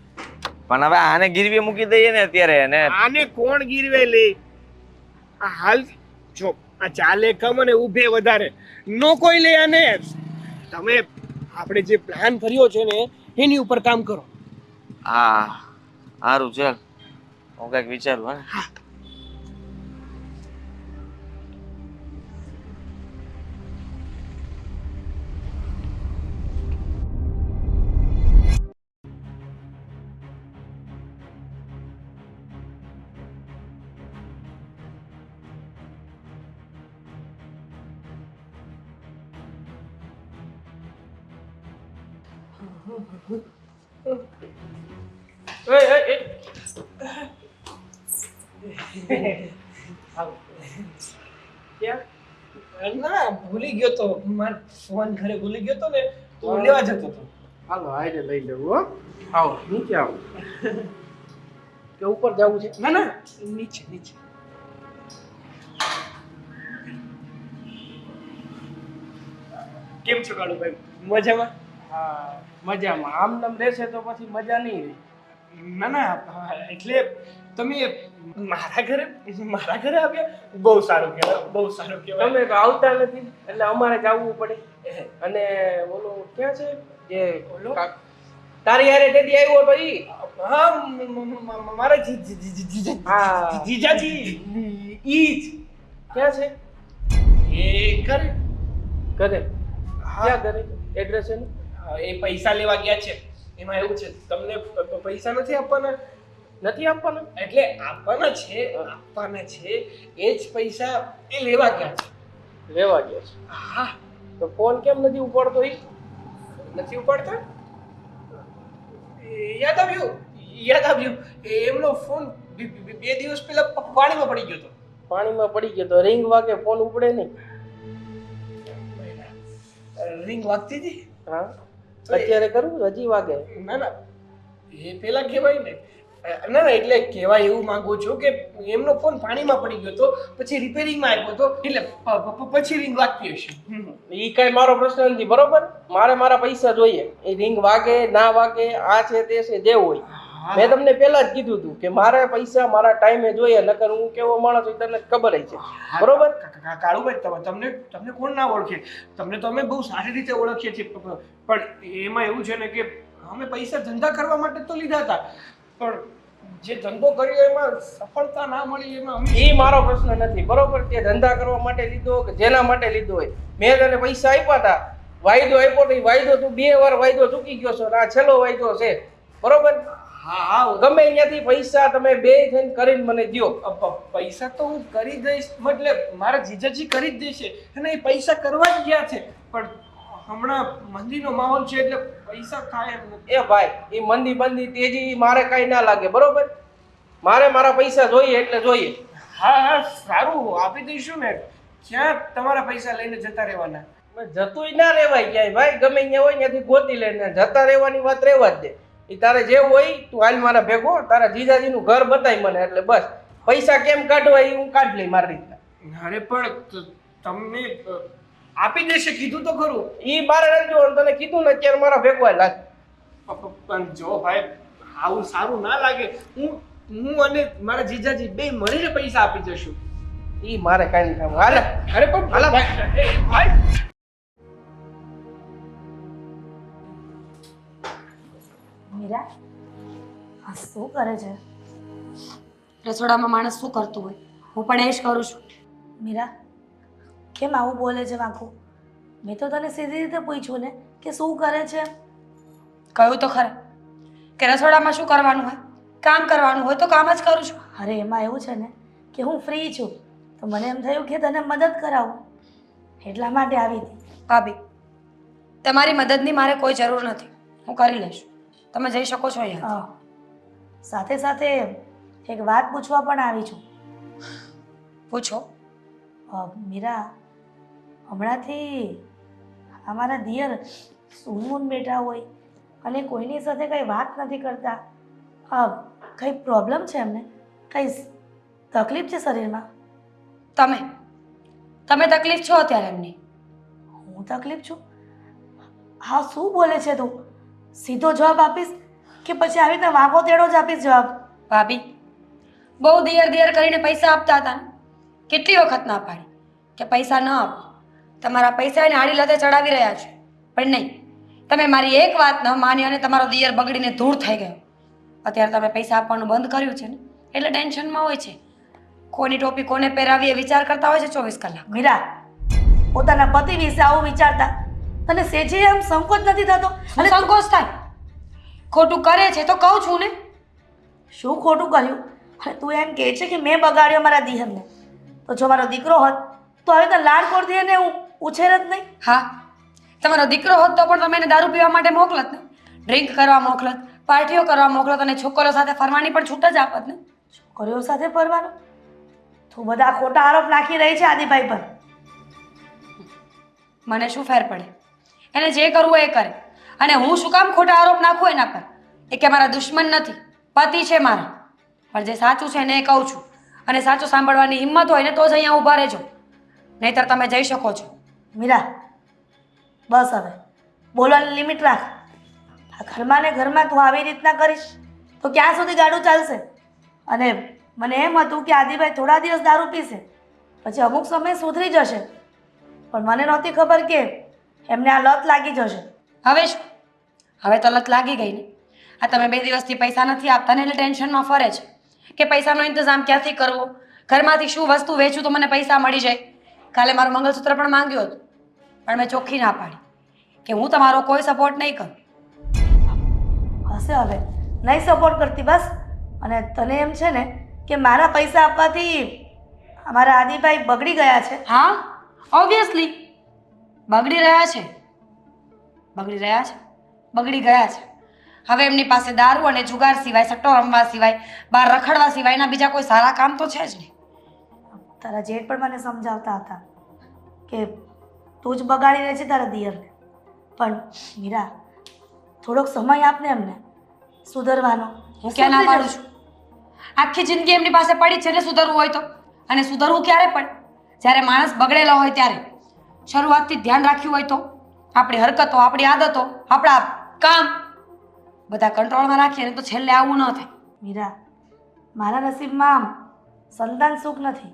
પણ હવે આને ગીરવી મૂકી દઈએ ને અત્યારે. ને આને કોણ ગીરવે લે? આ હાલ જો આ ચાલે કમ અને ઊભે વધારે નો કોઈ લે. આને તમે આપણે જે પ્લાન કર્યો છે ને એની ઉપર કામ કરો. હા સારું ચાલ હું કંઈક વિચારું. હા ના ભૂલી ગયો તો, મારો ફોન ઘરે ભૂલી ગયો તો ને તો હું લેવા જતો હતો. હાલો આઈને લઈ લેવું. હો આવો નીચે આવો કે ઉપર જવું છે? ના ના નીચે. કેમ છો કાળુભાઈ? મજામાં? હા મજામાં. આમ નામ રહેશે તો પછી મજા નહીં રહે. ના એટલે તમે મારા ઘરે આવ્યા? બહુ સારું કહેવાય. તમે તો આવતા નથી એટલે અમારે જ આવવું પડે. અને ઓલો ક્યાં છે જે ઓલો? તારી હારે તેથી આવ્યો તો ઈ? હા મારા હા. જીજાજી ઈ જ. ક્યાં છે? એ કરે ઘરે. ક્યાં ઘરે? એડ્રેસ એનું? એ પૈસા લેવા ગયા છે. એમાં એવું છે તમને પૈસા નથી આપવાના. નથી આપવાના? એટલે આપવાના છે એ જ પૈસા એ લેવા ગયા છે. લેવા ગયો છે. હા, તો ફોન કેમ નથી ઉપાડતો ઈ? નથી ઉપાડતા? યાદ આવ્યું એમનો ફોન 2 દિવસ પહેલા પાણીમાં પડી ગયો હતો. પાણીમાં પડી ગયો તો રિંગ વાગે ફોન ઉપડે નહીં. રિંગ વાગતી હતી. હા અત્યારે કરું હજી વાગે? ના એ પેલા કહેવાય ને. ના એટલે કહેવાય એવું માંગુ છું કે એમનો ફોન પાણીમાં પડી ગયો હતો, પછી રિપેરિંગમાં આવ્યો હતો એટલે પછી રિંગ વાગતી હશે. ઈ કઈ મારો પ્રશ્ન નથી, બરોબર? મારે મારા પૈસા જોઈએ. એ રિંગ વાગે ના વાગે આ છે તે છે જે હોય. મેં તમને પહેલા જ કીધું હતું કે મારે પૈસા મારા ટાઈમે જોઈએ, નકર હું કેવો માણસ છું તને ખબર જ છે, બરોબર? કાળુભાઈ તમને કોણ ના ઓળખે? તમને તો અમે બહુ સારી રીતે ઓળખીએ છીએ. પણ એમાં એવું છે ને કે અમે પૈસા ધંધા કરવા માટે તો લીધા હતા, પણ જે ધંધો કર્યો એમાં સફળતા ના મળી એમાં અમે એ મારો પ્રશ્ન નથી, બરોબર? તે ધંધા કરવા માટે લીધો કે જેના માટે લીધો હોય, મેં તને પૈસા આપ્યા હતા, વાયદો આપ્યો તો એ વાયદો તું 2 વાર વાયદો ચૂકી ગયો છો, આ છેલ્લો વાયદો છે, બરોબર? હા ગમે ત્યાંથી પૈસા તમે બે થઈને કરીને મને દ્યો. પૈસા તો હું કરી દઈશ, મતલબ મારા જીજાજી કરી જ દેશે અને એ પૈસા કરવા જ ગયા છે, પણ હમણાં મંદીનો માહોલ છે એટલે પૈસા થાય એમ નથી. એ ભાઈ, એ મંદી બંદી તેજી મારે કઈ ના લાગે, બરોબર? મારે મારા પૈસા જોઈએ એટલે જોઈએ. હા સારું આપી દઈશું ને. ક્યાં તમારા પૈસા લઈને જતા રહેવાના? જતુંય ના રહેવાય ક્યાંય ભાઈ, ગમે ત્યાં હોય ત્યાંથી ગોતી લઈને જતા રહેવાની વાત રહેવા જ દે. એ તારે જે હોય તું હાલ મારા ભેગો, તારા જીજાજીનું ઘર બતાય મને, એટલે બસ પૈસા કેમ કાઢવા એ હું કાઢ લઈ મારી રીતના. અરે પણ તમને આપી દેશે કીધું તો ખરું. ઈ મારે નથી જોવાનું, તને કીધું ને અત્યારે મારા ભેગો હાલ. પણ જો ભાઈ આવું સારું ના લાગે. હું અને મારા જીજાજી બે મળીને પૈસા આપી જશું. ઈ મારે કઈ નહીં કામ. હાલ. અરે પણ હાલો. ભાઈ મીરા, આ શું કરે છે? રસોડામાં માણસ શું કરતું હોય હું પણ એ જ કરું છું. મીરા, કેમ આવું બોલે છે વાંકું? મેં તો તને સીધી રીતે પૂછ્યું ને કે શું કરે છે. કહ્યું તો ખરા કે રસોડામાં શું કરવાનું હોય, કામ કરવાનું હોય તો કામ જ કરું છું. અરે એમાં એવું છે ને કે હું ફ્રી છું, તો મને એમ થયું કે તને મદદ કરાવું, એટલા માટે આવી હતી. ભાભી તમારી મદદની મારે કોઈ જરૂર નથી, હું કરી લઈશ, તમે જઈ શકો છો અહીંયા. સાથે સાથે એક વાત પૂછવા પણ આવી છું. પૂછો. મીરા, હમણાંથી અમારા દિયર સૂનમૂન બેઠા હોય અને કોઈની સાથે કંઈ વાત નથી કરતા. કંઈ પ્રોબ્લેમ છે એમને? કંઈ તકલીફ છે શરીરમાં? તમે તકલીફ છો અત્યારે એમની? હું તકલીફ છું? હા, શું બોલે છે તું? સીધો જવાબ આપીશ કે પછી આવી રીતે વાંકો તેડો જ આપીશ જવાબ? ભાભી બહુ દિયર કરીને પૈસા આપતા હતા ને, કેટલી વખત ના પાડી કે પૈસા ન આપો, તમારા પૈસા એને આડી લતે ચડાવી રહ્યા છે, પણ નહીં, તમે મારી એક વાત ન માની અને તમારો દિયર બગડીને ધૂળ થઈ ગયો. અત્યારે તમે પૈસા આપવાનું બંધ કર્યું છે ને એટલે ટેન્શનમાં હોય છે, કોની ટોપી કોને પહેરાવી એ વિચાર કરતા હોય છે 24 કલાક. મીરા, પોતાના પતિ વિશે આવું વિચારતા તને સેજે એમ સંકોચ નથી થતો? અને સંકોચ થાય, ખોટું કરે છે તો કહું છું ને. શું ખોટું કર્યું? અને તું એમ કહે છે કે મેં બગાડ્યો મારા દિયરને? તો જો મારો દીકરો હોત તો હવે તો લાડકોડથી એને હું ઉછેર જ નહીં. હા, તમારો દીકરો હોત તો પણ તમે એને દારૂ પીવા માટે મોકલત ને, ડ્રિંક કરવા મોકલત, પાર્ટીઓ કરવા મોકલત અને છોકરીઓ સાથે ફરવાની પણ છૂટ જ આપત ને. છોકરીઓ સાથે ફરવાનું? તું બધા ખોટા આરોપ નાખી રહી છે આદિભાઈ પર. મને શું ફેર પડે? એને જે કરવું એ કરે, અને હું શું કામ ખોટા આરોપ નાખું એના પર? એ કે મારા દુશ્મન નથી, પતિ છે મારા. પણ જે સાચું છે એને એ કહું છું, અને સાચું સાંભળવાની હિંમત હોય ને તો જ અહીંયા ઊભા રહેજો, નહીંતર તમે જઈ શકો છો. મીરા, બસ હવે બોલવાની લિમિટ રાખ. આ ઘરમાં ને ઘરમાં તું આવી રીતના કરીશ તો ક્યાં સુધી ગાડું ચાલશે? અને મને એમ હતું કે આદિભાઈ થોડા દિવસ દારૂ પીશે, પછી અમુક સમય સુધરી જશે, પણ મને નહોતી ખબર કે એમને આ લત લાગી જશે. હવે શું? હવે તો લત લાગી ગઈ ને. આ તમે 2 દિવસથી પૈસા નથી આપતા ને એટલે ટેન્શનમાં ફરે છે કે પૈસાનો ઇંતજામ ક્યાંથી કરવો, ઘરમાંથી શું વસ્તુ વેચું તો મને પૈસા મળી જાય. કાલે મારું મંગળસૂત્ર પણ માંગ્યું હતું, પણ મેં ચોખ્ખી ના પાડી કે હું તમારો કોઈ સપોર્ટ નહીં કરું. હશે હવે નહીં સપોર્ટ કરતી બસ. અને તને એમ છે ને કે મારા પૈસા આપવાથી અમારા આદિભાઈ બગડી ગયા છે? હા, ઓબ્વિયસલી બગડી રહ્યા છે, બગડી ગયા છે. હવે એમની પાસે દારૂ અને જુગાર સિવાય, સટ્ટો રમવા સિવાય, બહાર રખડવા સિવાયના બીજા કોઈ સારા કામ તો છે જ નહીં. તારા જેઠ પણ મને સમજાવતા હતા કે તું જ બગાડી રહે છે તારા દિયરને. પણ મીરા, થોડોક સમય આપને એમને સુધરવાનો. હું ક્યાં ના પાડું છું? આખી જિંદગી એમની પાસે પડી છે ને સુધરવું હોય તો. અને સુધરવું ક્યારે પણ? જ્યારે માણસ બગડેલો હોય ત્યારે. શરૂઆતથી ધ્યાન રાખ્યું હોય તો, આપણી હરકતો, આપણી આદતો, આપણા કામ બધા કંટ્રોલમાં રાખીએ ને તો છેલ્લે આવું ન થાય. મીરા, મારા નસીબમાં સંતાન સુખ નથી,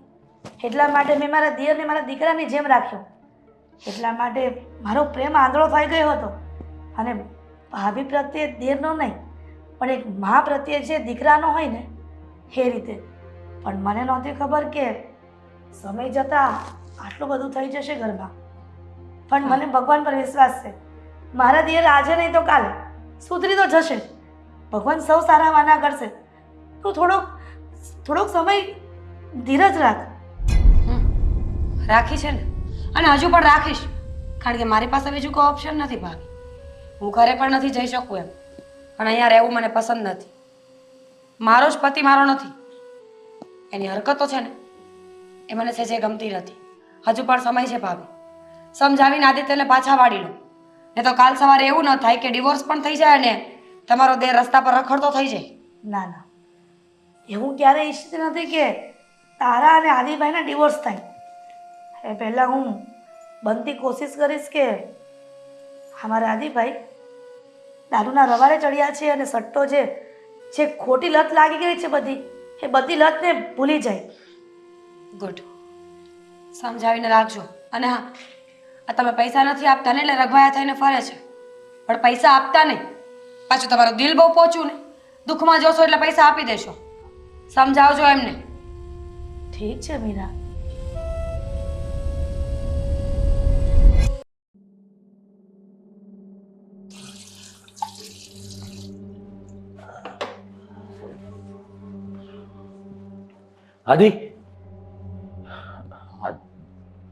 એટલા માટે મેં મારા દિયરને મારા દીકરાની જેમ રાખ્યો. એટલા માટે મારો પ્રેમ આંધળો થઈ ગયો હતો, અને ભાભી પ્રત્યે દિયરનો નહીં પણ એક મા પ્રત્યે જે દીકરાનો હોય ને એ રીતે. પણ મને નહોતી ખબર કે સમય જતાં આટલું બધું થઈ જશે ઘરમાં. પણ મને ભગવાન પર વિશ્વાસ છે, મારા દિયર આજે નહીં તો કાલે સુધરી તો જશે જ. ભગવાન સૌ સારા વાના કરશે. તું થોડોક સમય ધીરજ રાખ. રાખી છે ને, અને હજુ પણ રાખીશ, કારણ કે મારી પાસે બીજું કોઈ ઓપ્શન નથી ભાભી. હું ઘરે પણ નથી જઈ શકું એમ, પણ અહીંયા રહેવું મને પસંદ નથી. મારો જ પતિ મારો નથી. એની હરકતો છે ને એ મને સહેજે ગમતી નથી. હજુ પણ સમય છે ભાભી, સમજાવીને આદિત્યને પાછા વાળી લો, ને તો કાલ સવારે એવું ન થાય કે ડિવોર્સ પણ થઈ જાય અને તમારો દેર રસ્તા પર રખડતો થઈ જાય. ના ના, એવું ક્યારેય ઈચ્છતી નથી કે તારા અને આદિભાઈના ડિવોર્સ થાય. એ પહેલાં હું બનતી કોશિશ કરીશ કે અમારા આદિભાઈ દારૂના રવાડે ચડ્યા છે અને સટ્ટો જે ખોટી લત લાગી ગઈ છે બધી, એ બધી લતને ભૂલી જાય. ગુડ, સમજાવીને રાખજો. અને હા, આ તમે પૈસા નથી આપતા ને એટલે રઘવાયા થઈને ફરે છે, પણ પૈસા આપતા નહીં. પાછું તમારું દિલ બહુ પહોંચ્યું ને, દુઃખમાં જોશો એટલે પૈસા આપી દેશો. સમજાવજો એમને. ઠીક છે મીરા. આદિ,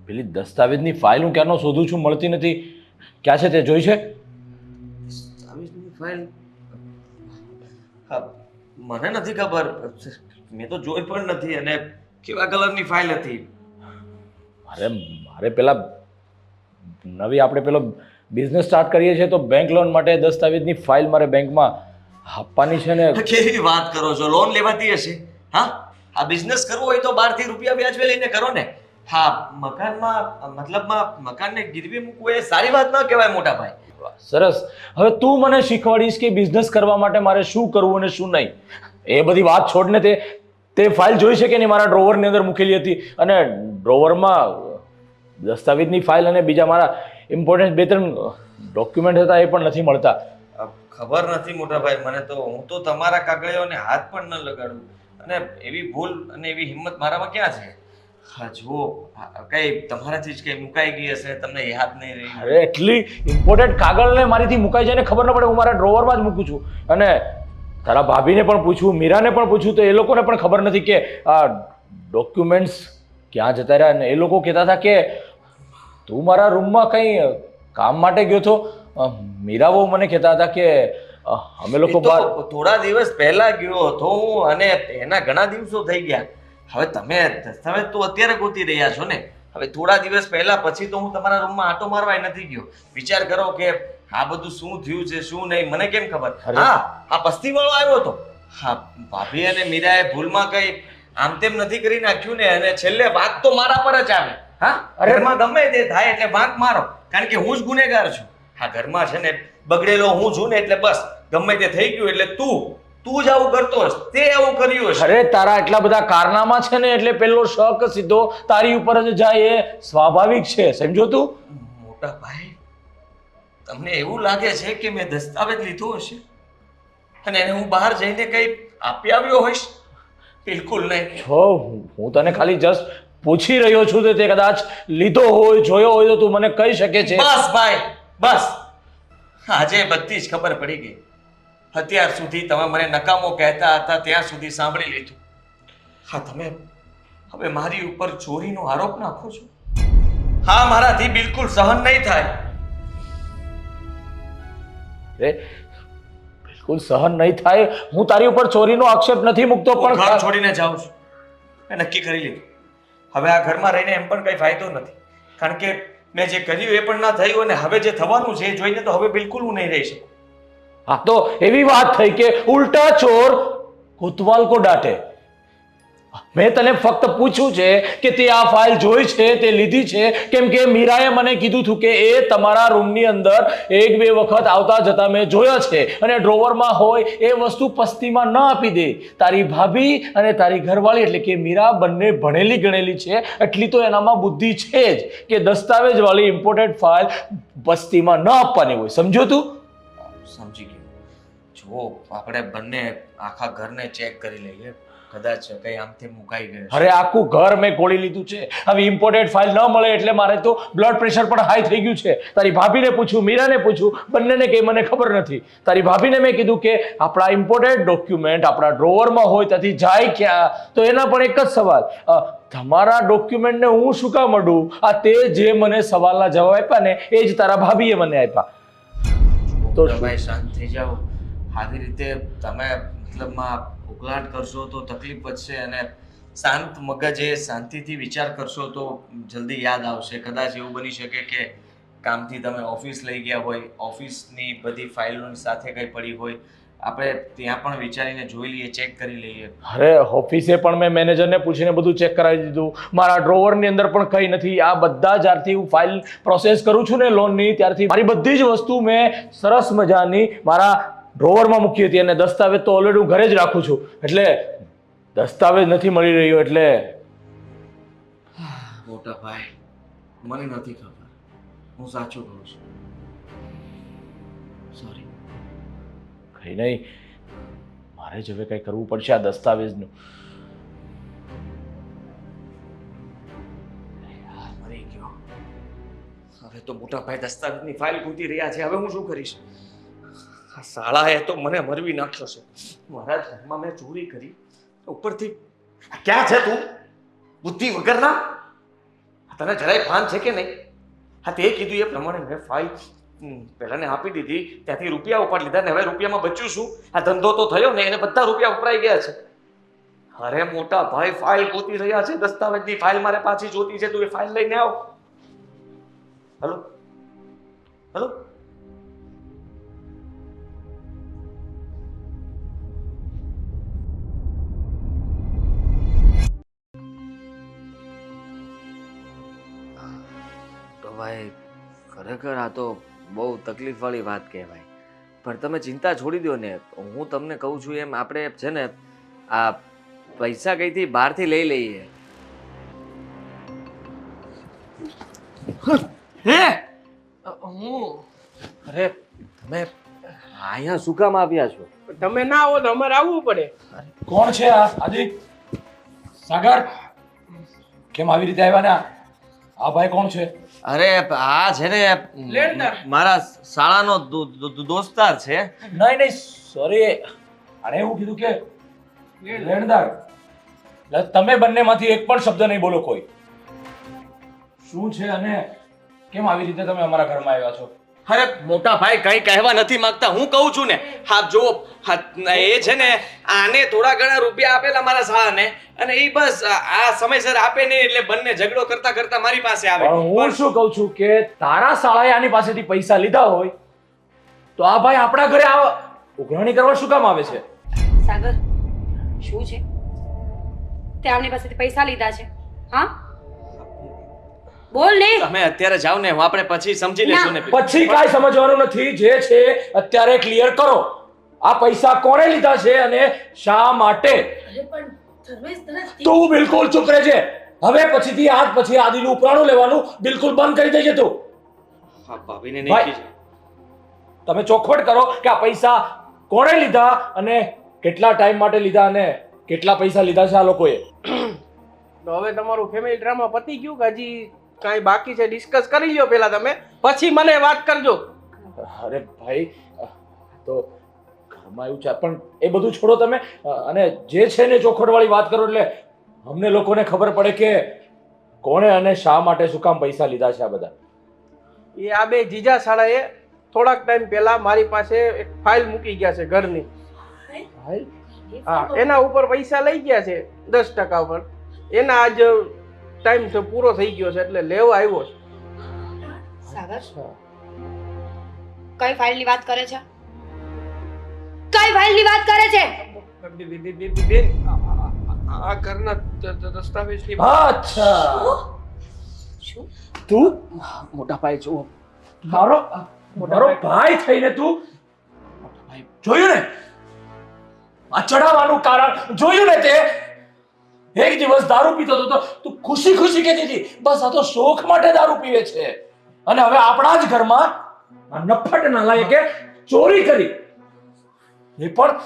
પેલી દસ્તાવેજની ફાઇલ હું ક્યારનો શોધું છું, મળતી નથી. ક્યાં છે તે જોઈ છે? દસ્તાવેજની ફાઇલ? હા, મને નથી ખબર, મેં તો જોઈ પણ નથી. અને કેવા કલરની ફાઇલ હતી? મારે પેલા નવી આપણે પેલો બિઝનેસ સ્ટાર્ટ કરીએ છીએ તો બેંક લોન માટે દસ્તાવેજની ફાઇલ મારે બેંકમાં આપવાની છે ને. કેવી વાત કરો છો? લોન લેવાતી હશે? હા, આ બિઝનેસ કરવો હોય તો 12 થી રૂપિયા વ્યાજે લઈને કરો ને. હા, મકાનને ગીરવી મૂકવું એ સારી વાત ન કહેવાય મોટા ભાઈ. સરસ. હવે તું મને શીખવાડીશ કે બિઝનેસ કરવા માટે મારે શું કરવું અને શું નહીં. એ બધી વાત છોડને, તે ફાઇલ જોઈ છે કે નહીં? મારા ડ્રોવરની અંદર મૂકેલી હતી, અને ડ્રોવરમાં દસ્તાવેજની ફાઇલ અને બીજા મારા ઇમ્પોર્ટન્ટ 2-3 ડોક્યુમેન્ટ હતા, એ પણ નથી મળતા. ખબર નથી મોટા ભાઈ મને તો. હું તો તમારા કાગળિયાઓને હાથ પણ ન લગાડું, અને એવી ભૂલ અને એવી હિંમત મારામાં ક્યાં છે? હા જુઓ, કઈ તમારાથી જ કઈ મુકાઈ ગઈ હશે, તમને યાદ નહીં રહી. અરે એટલી ઇમ્પોર્ટન્ટ કાગળને મારીથી મુકાઈ જાય ને ખબર ન પડે. હું મારા ડ્રોવરમાં જ મૂકું છું, અને તારા ભાભીને પણ પૂછ્યું, મીરાને પણ પૂછ્યું, તો એ લોકોને પણ ખબર નથી કે આ ડોક્યુમેન્ટ્સ ક્યાં જતા રહ્યા. અને એ લોકો કહેતા હતા કે તું મારા રૂમમાં કંઈ કામ માટે ગયો હતો. મીરા બહુ મને કહેતા હતા કે અમે લોકો થોડા દિવસ પહેલા ગયો હતો હું, અને એના ઘણા દિવસો થઈ ગયા. હવે તમે દસ્તાવેજ તો અત્યારે ગોતી રહ્યા છો ને. હવે થોડા દિવસ પહેલા પછી તો હું તમારા રૂમમાં આંટો મારવાય નથી ગયો. વિચાર કરો કે આ બધું શું થયું છે શું નહીં, મને કેમ ખબર? હા, આ પસ્તી વાળો આવ્યો હતો. હા, ભાભી અને મીરાએ ભૂલમાં કઈ આમ તેમ નથી કરી નાખ્યું ને, અને છેલ્લે વાત તો મારા પર જ આવે. હા, ઘરમાં ગમે તે થાય એટલે વાંક મારો, કારણ કે હું જ ગુનેગાર છું. હા, ઘરમાં છે ને બગડેલો હું છું ને, એટલે બસ ગમે તે થઈ ગયું એટલે તું જ આવું કરતો હશ, તે આવું કર્યું હશે. અરે તારા એટલા બધા કારનામા છે ને, એટલે પેલો શક સીધો તારી ઉપર જ જાય, એ સ્વાભાવિક છે. સમજો તું? મોટા ભાઈ, તમને એવું લાગે છે કે મેં દસ્તાવેજ લીધો હશે અને એને હું બહાર જઈને કઈ આપી આવ્યો હોઈશ? બિલકુલ નહીં. જો હું તને ખાલી જસ્ટ પૂછી રહ્યો છું, તો તે કદાચ લીધો હોય, જોયો હોય તો તું મને કહી શકે છે. બસ ભાઈ, બસ. આજે બધી જ ખબર પડી ગઈ. અત્યાર સુધી તમે મને નકામો કહેતા હતા, ત્યાં સુધી સાંભળી લીધું. હા, તમે હવે મારી ઉપર ચોરીનો આરોપ નાખો છો. હા, મારાથી બિલકુલ સહન નહીં થાય. બિલકુલ સહન નહીં થાય. હું તારી ઉપર ચોરીનો આક્ષેપ નથી મૂકતો, પણ ઘર છોડીને જાઉં છું. મેં નક્કી કરી લીધું. હવે આ ઘરમાં રહીને એમ પણ કઈ ફાયદો નથી, કારણ કે મેં જે કર્યું એ પણ ના થયું, અને હવે જે થવાનું છે એ જોઈને તો હવે બિલકુલ હું નહીં રહી શકું. હા, તો એવી વાત થઈ કે ઉલ્ટા ચોર કોતવાલ કો ડાંટે. મેં તને ફક્ત પૂછ્યું છે કે તે આ ફાઇલ જોઈ છે, તે લીધી છે, કેમ કે મીરાએ મને કીધું હતું કે એ તમારા રૂમની અંદર 1-2 વખત આવતા જતા મેં જોયા છે, અને ડ્રોવરમાં હોય એ વસ્તુ પસ્તીમાં ન આપી દે. તારી ભાભી અને તારી ઘરવાળી એટલે કે મીરા બંને ભણેલી ગણેલી છે, એટલી તો એનામાં બુદ્ધિ છે જ કે દસ્તાવેજવાળી ઇમ્પોર્ટન્ટ ફાઇલ પસ્તીમાં ન આપવાની હોય. સમજો તું? સમજી ગયો. જો જુઓ આપણે બંને આખા ઘરને ચેક કરી લઈએ, કદાચ કઈ આમથી મુકાઈ ગયું છે. અરે આખું ઘર મેં ખોલી લીધું છે. હવે ઇમ્પોર્ટેન્ટ ફાઇલ ન મળે એટલે મારે તો બ્લડ પ્રેશર પણ હાઈ થઈ ગયું છે. તારી ભાભીને પૂછ્યું, મીરાને પૂછ્યું, બંનેને કંઈ મને ખબર નથી. તારી ભાભીને મેં કીધું કે આપણા ઇમ્પોર્ટેન્ટ ડોક્યુમેન્ટ આપણા ડ્રોવરમાં હોય ત્યાંથી જાય ક્યાં, તો એના પણ એક જ સવાલ, તમારા ડોક્યુમેન્ટને હું શું કામ અડું? આ તે જે મને સવાલના જવાબ આપ્યા ને એ જ તારા ભાભીએ મને આપ્યા. તો ભાઈ શાંત થઈ જાઓ. આવી રીતે તમે મતલબમાં ઉકળાટ કરશો તો તકલીફ વધશે, અને શાંત મગજે શાંતિથી વિચાર કરશો તો જલ્દી યાદ આવશે. કદાચ એવું બની શકે કે કામથી તમે ઓફિસ લઈ ગયા હોય, ઓફિસની બધી ફાઇલો સાથે કંઈ પડી હોય, આપણે ત્યાં પણ વિચારીને જોઈ લઈએ, ચેક કરી લઈએ. અરે ઓફિસે પણ મેં મેનેજરને પૂછીને બધું ચેક કરાવી દીધું. મારા ડ્રોવરની અંદર પણ કંઈ નથી. આ બધા જ્યારથી હું ફાઇલ પ્રોસેસ કરું છું ને લોનની, ત્યારથી મારી બધી જ વસ્તુ મેં સરસ મજાની મારા ડ્રોવરમાં મૂકી હતી, અને દસ્તાવેજ તો ઓલરેડી હું ઘરે જ રાખું છું. એટલે દસ્તાવેજ નથી મળી રહ્યો. એટલે મોટા ભાઈ, મને નથી ખબર, હું સાચું કહું છું. સોરી. કંઈ નહીં, મારે જ હવે કંઈ કરવું પડશે આ દસ્તાવેજનું. મરી ગયો. હવે તો મોટા ભાઈ દસ્તાવેજની ફાઇલ ગોતી રહ્યા છે. હવે હું શું કરીશ? આ શાળાએ તો મને મરવી નાખ્યો છે. મારા ઘરમાં મેં ચોરી કરી, ઉપરથી ક્યાં છે તું? બુદ્ધિ વગરના. તને જરાય ભાન છે કે નહીં? હા, તે કીધું એ પ્રમાણે મેં ફાઇલ પહેલાને આપી દીધી, ત્યાંથી રૂપિયા ઉપાડી લીધા, ને હવે રૂપિયામાં બચ્યું શું? આ ધંધો તો થયો ને, એને બધા રૂપિયા વપરાઈ ગયા છે. અરે મોટા ભાઈ, ફાઇલ ગોતી રહ્યા છે, દસ્તાવેજની ફાઇલ મારે પાછી જોતી છે. તું એ ફાઇલ લઈને આવ. Hello hello. તો ભાઈ, ખરેખર આ તો બહુ તકલીફવાળી વાત કહેવાય, પણ તમે ચિંતા છોડી દો ને. હું તમને કહું છું એમ આપણે છે ને આ પૈસા કઈથી બહારથી લઈ લઈએ. હે હું અરે તમે અહીંયા શું કામ આવ્યા છો? તમે ના આવો તો અમારે આવવું પડે. કોણ છે આ આદિ? સાગર, કેમ આવી રીતે આવ્યા ને? આ ભાઈ કોણ છે? અરે આ છે ને લેણદાર. મારા શાળાનો દોસ્તાર છે. નહીં નહીં, સોરી, આને એવું કીધું કે લેણદાર. એટલે તમે બંનેમાંથી એક પણ શબ્દ નહીં બોલો કોઈ. શું છે અને કેમ આવી રીતે તમે અમારા ઘરમાં આવ્યા છો? અરે મોટા ભાઈ, કઈ કહેવા નથી માંગતા. હું કહું છું ને, હા જો એ છે ને આને થોડા ઘણા રૂપિયા આપેલા મારા શાળાને, અને એ બસ આ સમયસર આપે નહીં એટલે બંને ઝઘડો કરતા કરતા મારી પાસે આવે. પણ હું શું કહું છું કે તારા શાળાએ આની પાસેથી પૈસા લીધા હોય તો આ ભાઈ આપણા ઘરે ઉઘરાણી કરવા શું કામ આવે છે? સાગર, શું છે તે આમની પાસેથી પૈસા લીધા છે? હા, બોલ ને. તમે અત્યારે જાઓ ને, આપણે પછી સમજી લેશું ને. પછી કાંઈ સમજવાનું નથી. જે છે અત્યારે ક્લિયર કરો. આ પૈસા કોણે લીધા છે અને શા માટે? તું બિલકુલ ચૂપ રહેજે. હવે પછીથી આજ પછી આદિનું ઉપરાણું લેવાનું બિલકુલ બંધ કરી દેજે તું. હા, ભાભીને ભાઈ, નહીં. તમે ચોખવટ કરો કે આ પૈસા કોણે લીધા અને કેટલા ટાઈમ માટે લીધા અને કેટલા પૈસા લીધા છે આ લોકોએ. તો હવે તમારું ફેમિલી ડ્રામા પતી ગયું કે હજી કાંઈ બાકી છે? ડિસ્કસ કરી લ્યો પહેલા તમે, પછી મને વાત કરજો. અરે ભાઈ, તો ઘરમાં એવું છે, પણ એ બધું છોડો તમે, અને જે છે ને ચોખવટવાળી વાત કરો, એટલે અમને લોકોને ખબર પડે કે કોણે અને શા માટે શું કામ પૈસા લીધા છે આ બધા. એ આ બે જીજા શાળાએ થોડાક ટાઈમ પહેલા મારી પાસે એક ફાઇલ મૂકી ગયા છે ઘરની. ભાઈ, હા, એના ઉપર પૈસા લઈ ગયા છે 10% ઉપર. એના આજ ટાઈમ પૂરો થઈ ગયો છે એટલે લેવા આવ્યો છે. સાગર, કઈ ફાઇલની વાત કરે છે? કઈ ફાઇલની વાત કરે છે? બેન, આ ઘરના દસ્તાવેજની અચ્છા, શું? તું મોટા ભાઈ જુઓ, મારો ભાઈ થઈને તું જોયું ને આ ચડાવવાનું કારણ? જોયું ને તે? એક દિવસ દારૂ પીતો હતો તો તું ખુશી ખુશી કહેતી હતી બસ આ તો શોખ માટે દારૂ પીવે છે, અને હવે આપણા જ ઘરમાં આ નફટ નાલાયકે ચોરી કરી. એ પણ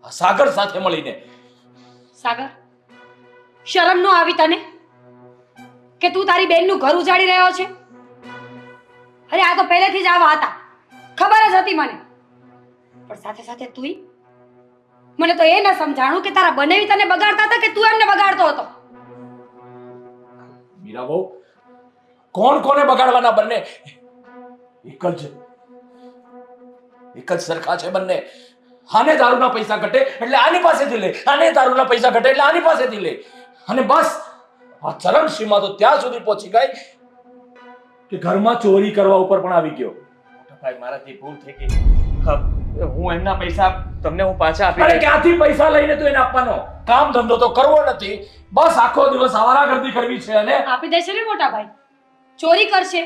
આ સાગર સાથે મળીને. સાગર, શરમ નો આવી તને કે તું તારી બેનનું ઘર ઉજાડી રહ્યો છે? અરે આ તો પહેલેથી જ આવા હતા, ખબર જ હતી મને. પણ સાથે સાથે તુંય, મને તો એ ન સમજાણું કે તારા બનેવી તને બગાડતા હતા કે તું એમને બગાડતો હતો. મીરા બહુ, કોણ કોને બગાડવાના? બંને એક જ સરખા છે બંને. આને દારૂના પૈસા ઘટે એટલે આની પાસેથી લે, આને દારૂના પૈસા ઘટે એટલે આની પાસેથી લે. અને બસ આ ચરણ સીમા તો ત્યાં સુધી પહોંચી ગઈ કે ઘરમાં ચોરી કરવા ઉપર પણ આવી ગયો. ભાઈ મારાથી ભૂલ થઈ ગઈ. હું એમના પૈસા તમને હું પાછા આપી અરે દઈશ. ક્યાંથી પૈસા લઈને તું એને આપવાનો? કામ ધંધો તો કરવો નથી, બસ આખો દિવસ આવારાગર્દી કરવી છે. અને આપી દેશે ને મોટા ભાઈ, ચોરી કરશે,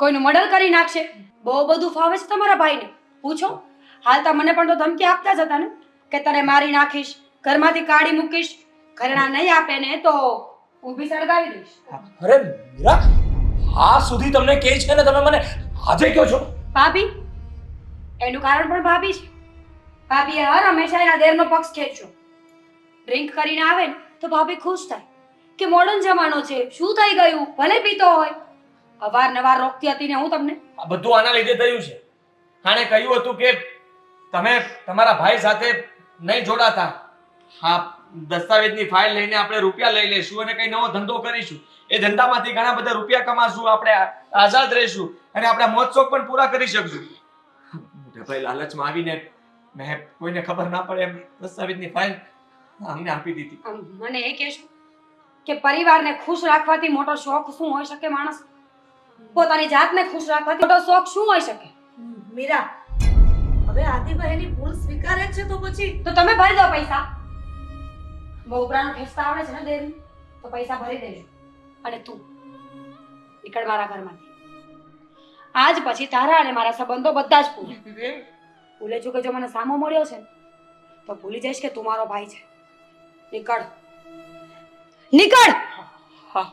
કોઈનું મર્ડર કરી નાખશે. બહુ બધું ફાવે છે તમારા ભાઈને. પૂછો, હાલતા મને પણ તો ધમકી આપતા જ હતા ને કે તને મારી નાખીશ, ઘરમાંથી કાઢી મૂકીશ, ઘરેણા નહીં આપે ને તો ઊભી સળગાવી દઈશ. અરે મીરા, આ સુધી તમને કહે છે ને તમે મને આજે કહો છો? ભાભી, એનું કારણ પણ ભાભી છે. ભાભીએ હર હંમેશા એના દેરનો પક્ષ ખેંચ્યો. ડ્રિંક કરીને આવે ને તો ભાભી ખુશ થાય કે મોડર્ન જમાનો છે, શું થઈ ગયું, ભલે પીતો હોય. અવારનવાર રોકતી હતી ને હું તમને. આ બધું આના લીધે થયું છે. આણે કહ્યું હતું કે તમે તમારા ભાઈ સાથે નહીં જોડાતા. હા, દસ્તાવેજની ફાઇલ લઈને આપણે રૂપિયા લઈ લઈશું અને કઈ નવો ધંધો કરીશું. એ ધંધામાંથી ઘણા બધા રૂપિયા કમાશું, આપણે આઝાદ રહીશું અને આપણા મોજ શોખ પણ પૂરા કરી શકશું. મોટા ભાઈ લાલચમાં આવીને મેં કોઈને ખબર ના પડે એમ દસ્તાવેજની ફાઇલ અમને આપી દીધી. મને એ કહેશો કે પરિવારને ખુશ રાખવાથી મોટો શોખ શું હોઈ શકે? માણસ પોતાની જાતને ખુશ રાખવાથી મોટો શોખ શું હોઈ શકે? મીરા, હવે આદિભાઈ એની ભૂલ સ્વીકારે છે તો પછી તો તમે ભરી દો પૈસા. બહુ ઉપરાનું ખેંચતા આવડે છે ને દેવી, તો પૈસા ભરી દેજો. અને તું નીકળ મારા ઘરમાંથી. આજ પછી તારા અને મારા સંબંધો બધા જ પૂરા. ભૂલે છું કે જો મને સામો મળ્યો છે તો ભૂલી જઈશ કે તું મારો ભાઈ છે. નીકળ, નીકળ. હા.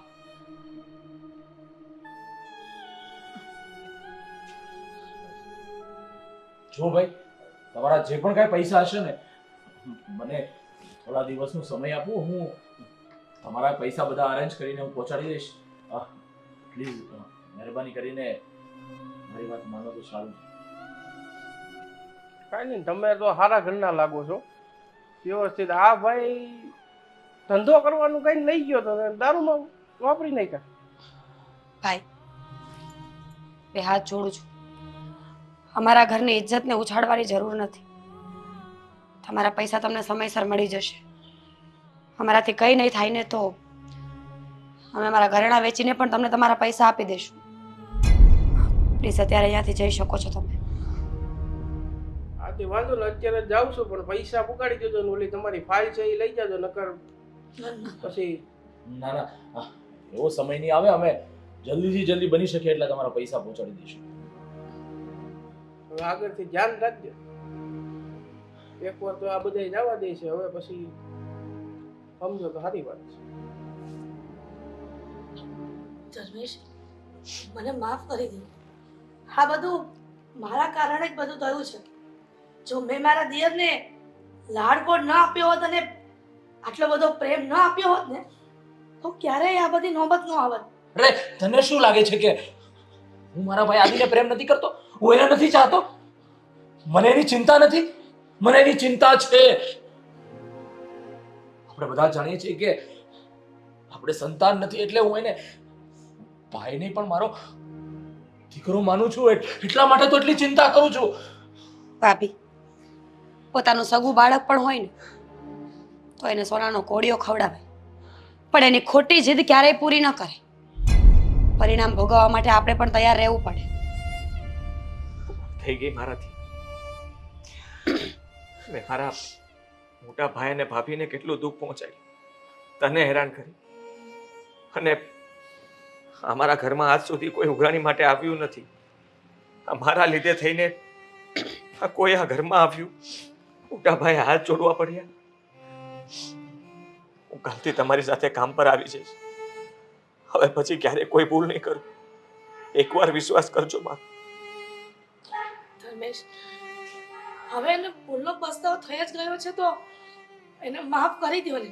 જો ભાઈ, તમારા જે પણ કાંઈ પૈસા હશે ને, મને થોડા દિવસનો સમય આપો, હું તમારા પૈસા બધા અરેન્જ કરીને હું પહોંચાડી દઈશ. પ્લીઝ મહેરબાની કરીને મારી વાત માનો તો સારું. કાંઈ નહીં, તમે તો સારા ઘરના લાગો છો, વ્યવસ્થિત. આ ભાઈ ધંધો કરવાનું કઈ લઈ ગયો તો દારૂમાં વાપરી નાખ્યા. ભાઈ, બે હાથ જોડું છું. અમારા ઘરની ઇજ્જતને ઉછાળવાની જરૂર નથી. તમારા પૈસા તમને સમયસર મળી જશે. અમારાથી કંઈ નહીં થાય ને તો અમે અમારા ઘરેણા વેચીને પણ તમને તમારા પૈસા આપી દઈશું. પ્લીઝ અત્યારે અહીંયાથી જઈ શકો છો તમે. આથી વાંધો ને, અત્યારે જ જાઉં છું, પણ પૈસા પુગાડી દેજો ને ઓલી તમારી ફાઇલ છે એ લઈ જાજો, નકર પછી. ના ના, એવો સમય નહીં આવે. અમે જલ્દીથી જલ્દી બની શકે એટલે તમારા પૈસા પહોંચાડી દઈશું. હવે આગળથી ધ્યાન રાખજો. એકવાર તો આ બધા જવા દે છે, હવે પછી સમજો તો સારી વાત છે. ધર્મેશ, મને માફ કરી દે. આ બધું મારા કારણે જ બધું થયું છે. જો મેં મારા દિયરને લાડકોડ ન આપ્યો હોત અને આટલો બધો પ્રેમ ન આપ્યો હોત ને તો ક્યારેય આ બધી નોબત ન આવત. અરે તને શું લાગે છે કે હું મારા ભાઈ આદિને પ્રેમ નથી કરતો? હું એને નથી ચાહતો? મને એની ચિંતા નથી? મને એની ચિંતા છે. આપણે બધા જાણીએ છીએ કે આપણે સંતાન નથી એટલે હું એને ભાઈને પણ મારો દીકરો માનું છું, એટલા માટે તો એટલી ચિંતા કરું છું. ભાભી, પોતાનું સગું બાળક પણ હોય ને તો એને સોનાનો કોળિયો ખવડાવે, પણ એની ખોટી જીદ ક્યારેય પૂરી ન કરે. પરિણામ ભોગવવા માટે આપણે પણ તૈયાર રહેવું પડે. થઈ ગઈ મારાથી. મેં મારા મોટા ભાઈ અને ભાભીને કેટલું દુઃખ પહોંચાડ્યું, તને હેરાન કરી, અને અમારા ઘરમાં આજ સુધી કોઈ ઉઘરાણી માટે આવ્યું નથી. અમારા લીધે થઈને કોઈ આ ઘરમાં આવ્યું, મોટા ભાઈ હાથ જોડવા પડ્યા. હું કાલથી તમારી સાથે કામ પર આવી જઈશ. હવે પછી ક્યારેય કોઈ ભૂલ નહીં કરું. એકવાર વિશ્વાસ કરજો માં. ધર્મેશ, હવે એને ભૂલનો પસ્તાવો થઈ જ ગયો છે તો એને માફ કરી દો ને.